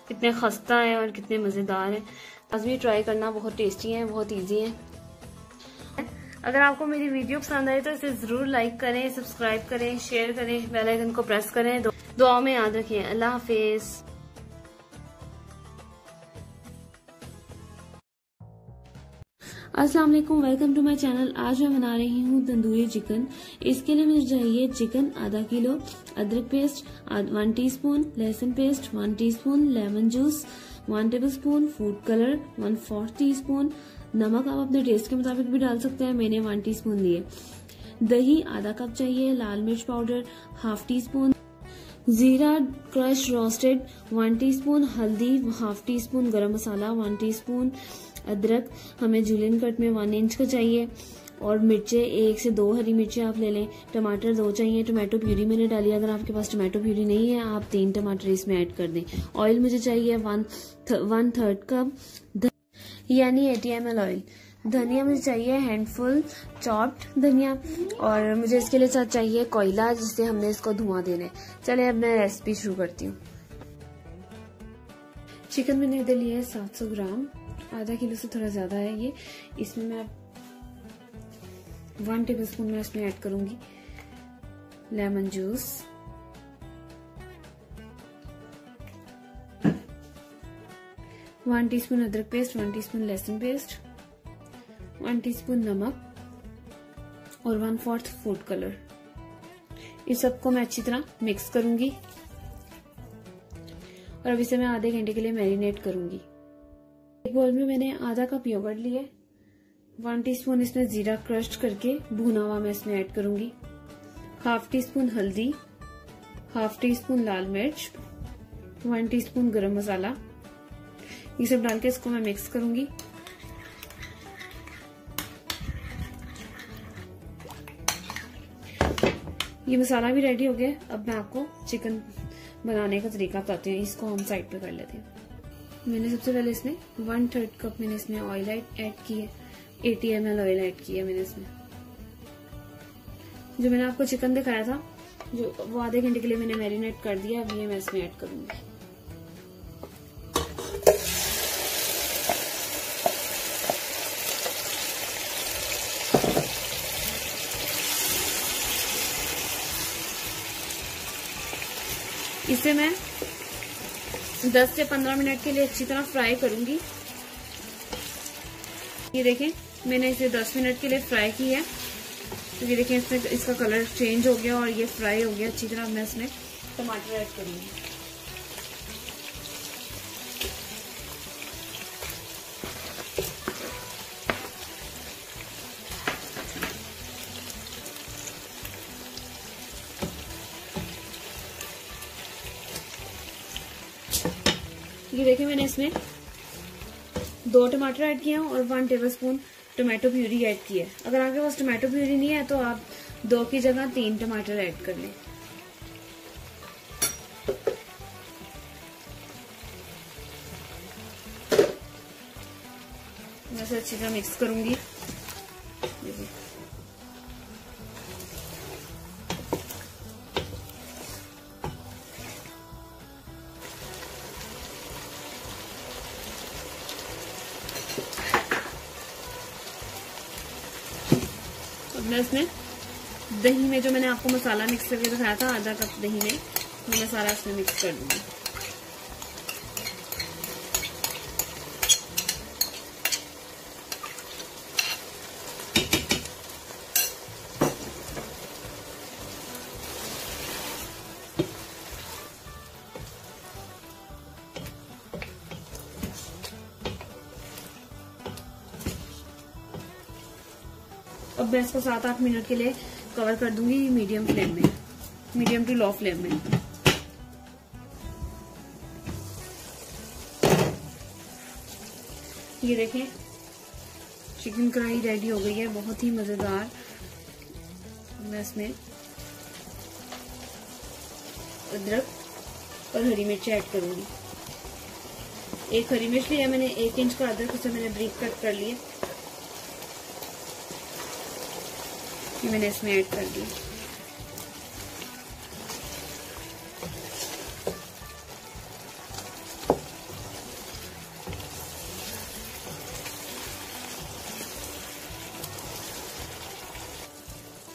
A: कितने खस्ता है और कितने मज़ेदार है। लाजमी ट्राई करना, बहुत टेस्टी है, बहुत इजी है। अगर आपको मेरी वीडियो पसंद आए तो इसे ज़रूर लाइक करें, सब्सक्राइब करें, शेयर करें, बेल आइकन को प्रेस करें। दुआ में याद रखें। अल्लाह हाफिज़। अस्सलाम वालेकुम, वेलकम टू माय चैनल। आज मैं बना रही हूँ तंदूरी चिकन। इसके लिए मुझे चाहिए चिकन आधा किलो, अदरक पेस्ट 1 टीस्पून, लहसुन paste 1 teaspoon, lemon juice 1 tablespoon, food colour 1/4 teaspoon, नमक आप अपने टेस्ट के मुताबिक भी डाल सकते हैं, मैंने 1 टीस्पून लिए। दही आधा कप चाहिए, लाल मिर्च पाउडर 1/2 टीस्पून, जीरा क्रश रोस्टेड 1 टीस्पून, हल्दी 1/2 टीस्पून, गरम मसाला 1 टीस्पून, अदरक हमें जूलियन कट में 1 इंच का चाहिए, और मिर्चें 1 से 2 हरी मिर्चें आप ले लें। टमाटर 2 चाहिए, टमाटो प्यूरी मैंने डाली, अगर आपके पास टमाटो प्यूरी नहीं है आप 3 टमाटर इसमें ऐड कर दें। ऑयल मुझे चाहिए 1/3 कप यानी 80 ml ऑयल। धनिया मुझे चाहिए हैंडफुल चॉप्ड धनिया, और मुझे इसके लिए साथ चाहिए कोयला जिससे हमने इसको धुआं देना है। चले अब मैं रेसिपी शुरू करती हूँ। चिकन मैंने इधर लिया है 700 ग्राम, आधा किलो से थोड़ा ज्यादा है ये। इसमें मैं 1 टेबलस्पून मैं इसमें ऐड करूंगी लेमन जूस, 1 टीस्पून अदरक पेस्ट, 1 टीस्पून लहसुन पेस्ट, 1 टीस्पून नमक और 1/4 फूड कलर। इस सबको मैं अच्छी तरह मिक्स करूंगी और अब इसे मैं आधे घंटे के लिए मैरिनेट करूंगी। एक बाउल में मैंने आधा कप योगर्ट लिए, 1 टीस्पून इसमें जीरा क्रश करके भुना हुआ मैं इसमें ऐड करूंगी, 1/2 टीस्पून हल्दी, 1/2 टीस्पून लाल मिर्च, 1 टीस्पून गरम मसाला। ये सब डाल के इसको मैं मिक्स करूंगी। ये मसाला भी रेडी हो गया। अब मैं आपको चिकन बनाने का तरीका बताती हूँ, इसको हम साइड पे कर लेते हैं। मैंने सबसे पहले इसमें 1/3 कप मैंने इसमें ऑयल ऐड की है, 80 ml ऑयल ऐड किया मैंने इसमें। जो मैंने आपको चिकन दिखाया था जो वो आधे घंटे के लिए मैंने मैरिनेट कर दिया, अब ये मैं इसमें ऐड करूंगी। इसे मैं 10 से 15 मिनट के लिए अच्छी तरह फ्राई करूंगी। ये देखें मैंने इसे 10 मिनट के लिए फ्राई किया है। तो ये देखिए इसमें इसका कलर चेंज हो गया और ये फ्राई हो गया अच्छी तरह। मैं इसमें टमाटर ऐड करूंगी। ये देखिए मैंने इसमें 2 टमाटर ऐड किए हैं और 1 टेबलस्पून टोमेटो प्यूरी ऐड की है। अगर आपके पास टोमेटो प्यूरी नहीं है तो आप 2 की जगह 3 टमाटर ऐड कर लें। मैं इसे अच्छी तरह मिक्स करूंगी। मैं इसमें दही में जो मैंने आपको मसाला मिक्स करके दिखाया था, आधा कप दही में मैं सारा इसमें मिक्स कर दूंगी। अब मैं इसको 7-8 मिनट के लिए कवर कर दूंगी मीडियम फ्लेम में, मीडियम टू लो फ्लेम में। ये देखें चिकन कढ़ाई रेडी हो गई है, बहुत ही मजेदार। मैं इसमें अदरक और हरी मिर्च ऐड करूंगी। 1 हरी मिर्च लिया मैंने, 1 इंच का अदरक, उसे मैंने ब्रीक कट कर लिया, ये मैंने इसमें ऐड कर दिया।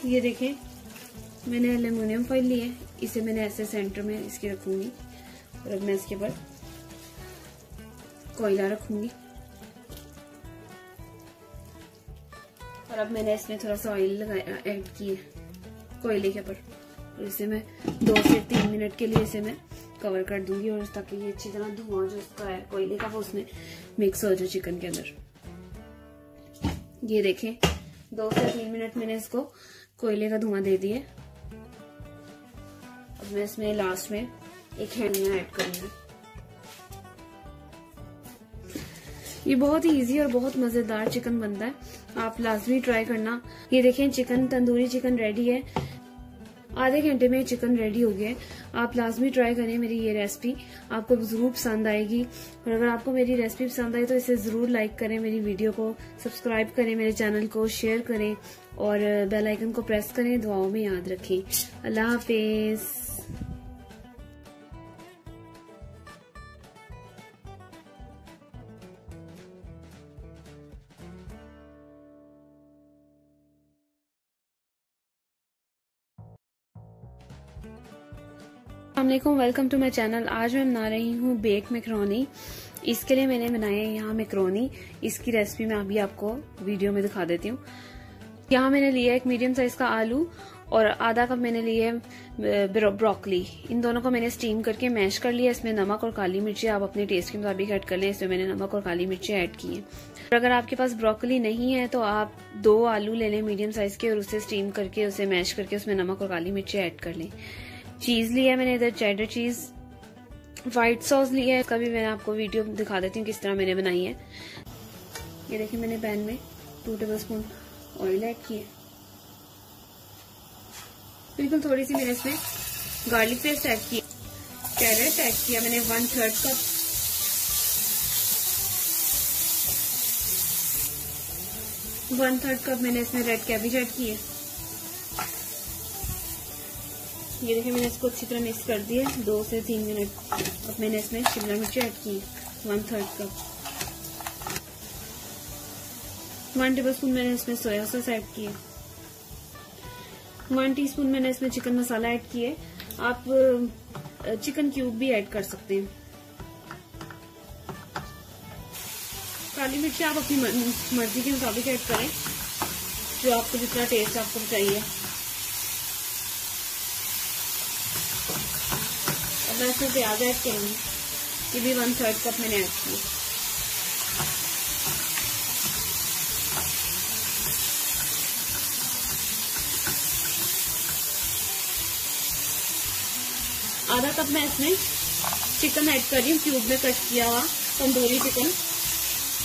A: ये देखें मैंने एल्युमिनियम फॉइल ली है, इसे मैंने ऐसे सेंटर में इसके रखूंगी और अब मैं इसके ऊपर कोयला रखूंगी और अब मैंने इसमें थोड़ा सा ऑयल ऐड किया कोयले के ऊपर और इसे मैं 2 से 3 मिनट के लिए इसे मैं कवर कर दूंगी और ताकि ये अच्छी तरह धुआं जो इसका है कोयले का वो उसमें मिक्स हो जाए चिकन के अंदर। ये देखें 2 से 3 मिनट मैंने इसको कोयले का धुआं दे दिया। अब मैं इसमें लास्ट में 1 धनिया ऐड करूंगी। ये बहुत ही इजी और बहुत मजेदार चिकन बनता है, आप लाजमी ट्राई करना। ये देखें चिकन तंदूरी चिकन रेडी है, आधे घंटे में चिकन रेडी हो गया है। आप लाजमी ट्राई करें मेरी ये रेसिपी, आपको जरूर पसंद आएगी। और अगर आपको मेरी रेसिपी पसंद आई तो इसे जरूर लाइक करें, मेरी वीडियो को सब्सक्राइब करें, मेरे चैनल को शेयर करें और बेल आइकन को प्रेस करें। दुआओं में याद रखें। अल्लाह हाफिज। अस्सलामुअलैकुम, वेलकम टू माई चैनल। आज मैं बना रही हूँ बेक मैकरोनी। इसके लिए मैंने बनाया है यहाँ मैकरोनी। इसकी रेसिपी मैं अभी आपको वीडियो में दिखा देती हूँ। यहाँ मैंने लिया एक मीडियम साइज का आलू और आधा कप मैंने लिया ब्रोकली। इन दोनों को मैंने स्टीम करके मैश कर लिया। इसमें नमक और काली मिर्ची आप अपने टेस्ट के मुताबिक ऐड कर लें। इसमें मैंने नमक और काली मिर्ची ऐड की है। और अगर आपके पास ब्रोकली नहीं है तो आप 2 आलू ले लें मीडियम साइज के और उसे स्टीम करके उसे मैश करके उसमें नमक और काली मिर्ची ऐड कर लें। चीज लिया मैंने इधर चेडर चीज, व्हाइट सॉस लिया है, इसका भी मैं आपको वीडियो दिखा देती हूँ किस तरह मैंने बनाई है। ये देखिए मैंने पैन में 2 टेबलस्पून ऑयल ऐड किया, बिल्कुल थोड़ी सी मैंने इसमें गार्लिक पेस्ट ऐड की, कैरेट ऐड किया मैंने 1/3 कप, मैंने इसमें रेड कैबेज ऐड की है। ये देखिए मैंने इसको अच्छी तरह मिक्स कर दिया 2 से 3 मिनट। अब मैंने इसमें शिमला मिर्च ऐड की 1/3 कप, 1 टेबलस्पून मैंने इसमें सोया सॉस ऐड की है, 1 टीस्पून मैंने इसमें चिकन मसाला ऐड किए। आप चिकन क्यूब भी ऐड कर सकते हैं। काली मिर्ची आप अपनी मर्जी के मुताबिक ऐड करें। जो आपको जितना टेस्ट आपको चाहिए। अब मैं इसमें प्याज ऐड करूंगी, ये भी 1/3 कप मैंने ऐड किया। आधा कप मैं इसमें चिकन ऐड कर रही हूँ, क्यूब में कट किया हुआ तंदूरी चिकन।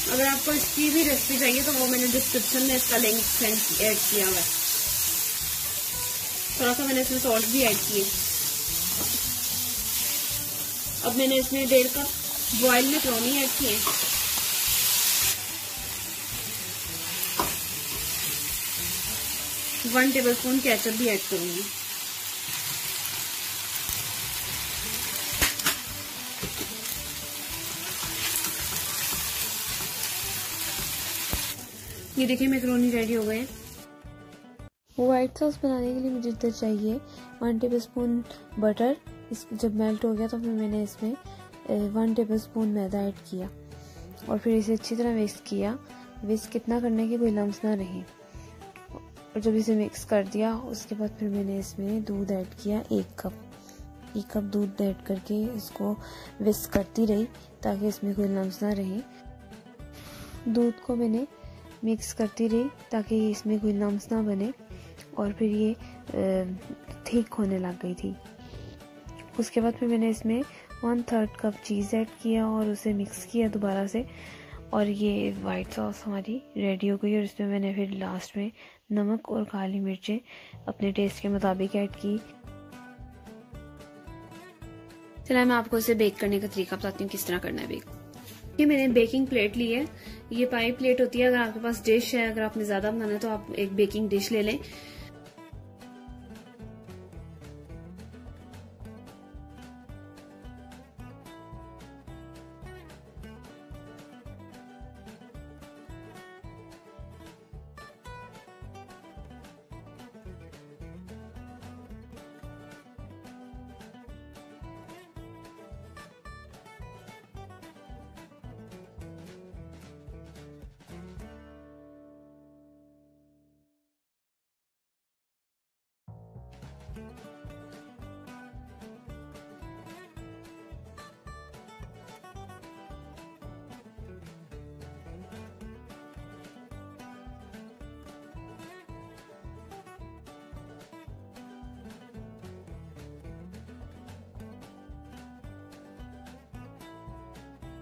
A: अगर आपको इसकी भी रेसिपी चाहिए तो वो मैंने डिस्क्रिप्शन में इसका लिंक ऐड किया हुआ है। थोड़ा सा मैंने इसमें सॉल्ट भी ऐड किए। अब मैंने इसमें 1.5 कप बॉयल मैकरोनी ऐड किए। वन टेबलस्पून केचप भी ऐड करूंगी। ये देखिए मैकरोनी रेडी हो गए।
B: व्हाइट सॉस बनाने के लिए मुझे इधर चाहिए 1 टेबलस्पून बटर। इस जब मेल्ट हो गया तो फिर मैंने इसमें 1 टेबलस्पून मैदा ऐड किया और फिर इसे अच्छी तरह मिक्स किया। विस्क कितना करने की कोई लम्स ना रहे। और जब इसे मिक्स कर दिया उसके बाद फिर मैंने इसमें दूध ऐड किया 1 कप दूध ऐड करके इसको विस्क करती रही ताकि इसमें कोई लम्स ना रहे। दूध को मैंने मिक्स करती रही ताकि इसमें कोई लम्स ना बने और फिर ये थिक होने लग गई थी। उसके बाद फिर मैंने इसमें 1/3 कप चीज़ ऐड किया और उसे मिक्स किया दोबारा से और ये वाइट सॉस हमारी रेडी हो गई। और इसमें मैंने फिर लास्ट में नमक और काली मिर्चें अपने टेस्ट के मुताबिक ऐड की।
A: चलिए मैं आपको इसे बेक करने का तरीका बताती हूँ किस तरह करना है बेक। ये मैंने बेकिंग प्लेट ली है, ये पाई प्लेट होती है। अगर आपके पास डिश है, अगर आपने ज्यादा बनाना है तो आप एक बेकिंग डिश ले लें।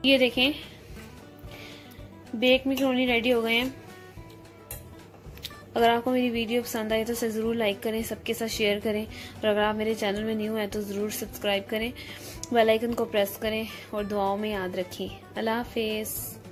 A: ये देखें बेक मैकरोनी रेडी हो गए हैं। अगर आपको मेरी वीडियो पसंद आई तो इसे ज़रूर लाइक करें, सबके साथ शेयर करें और अगर आप मेरे चैनल में न्यू हैं तो ज़रूर सब्सक्राइब करें, बेल आइकन को प्रेस करें और दुआओं में याद रखें। अल्लाह हाफिज़।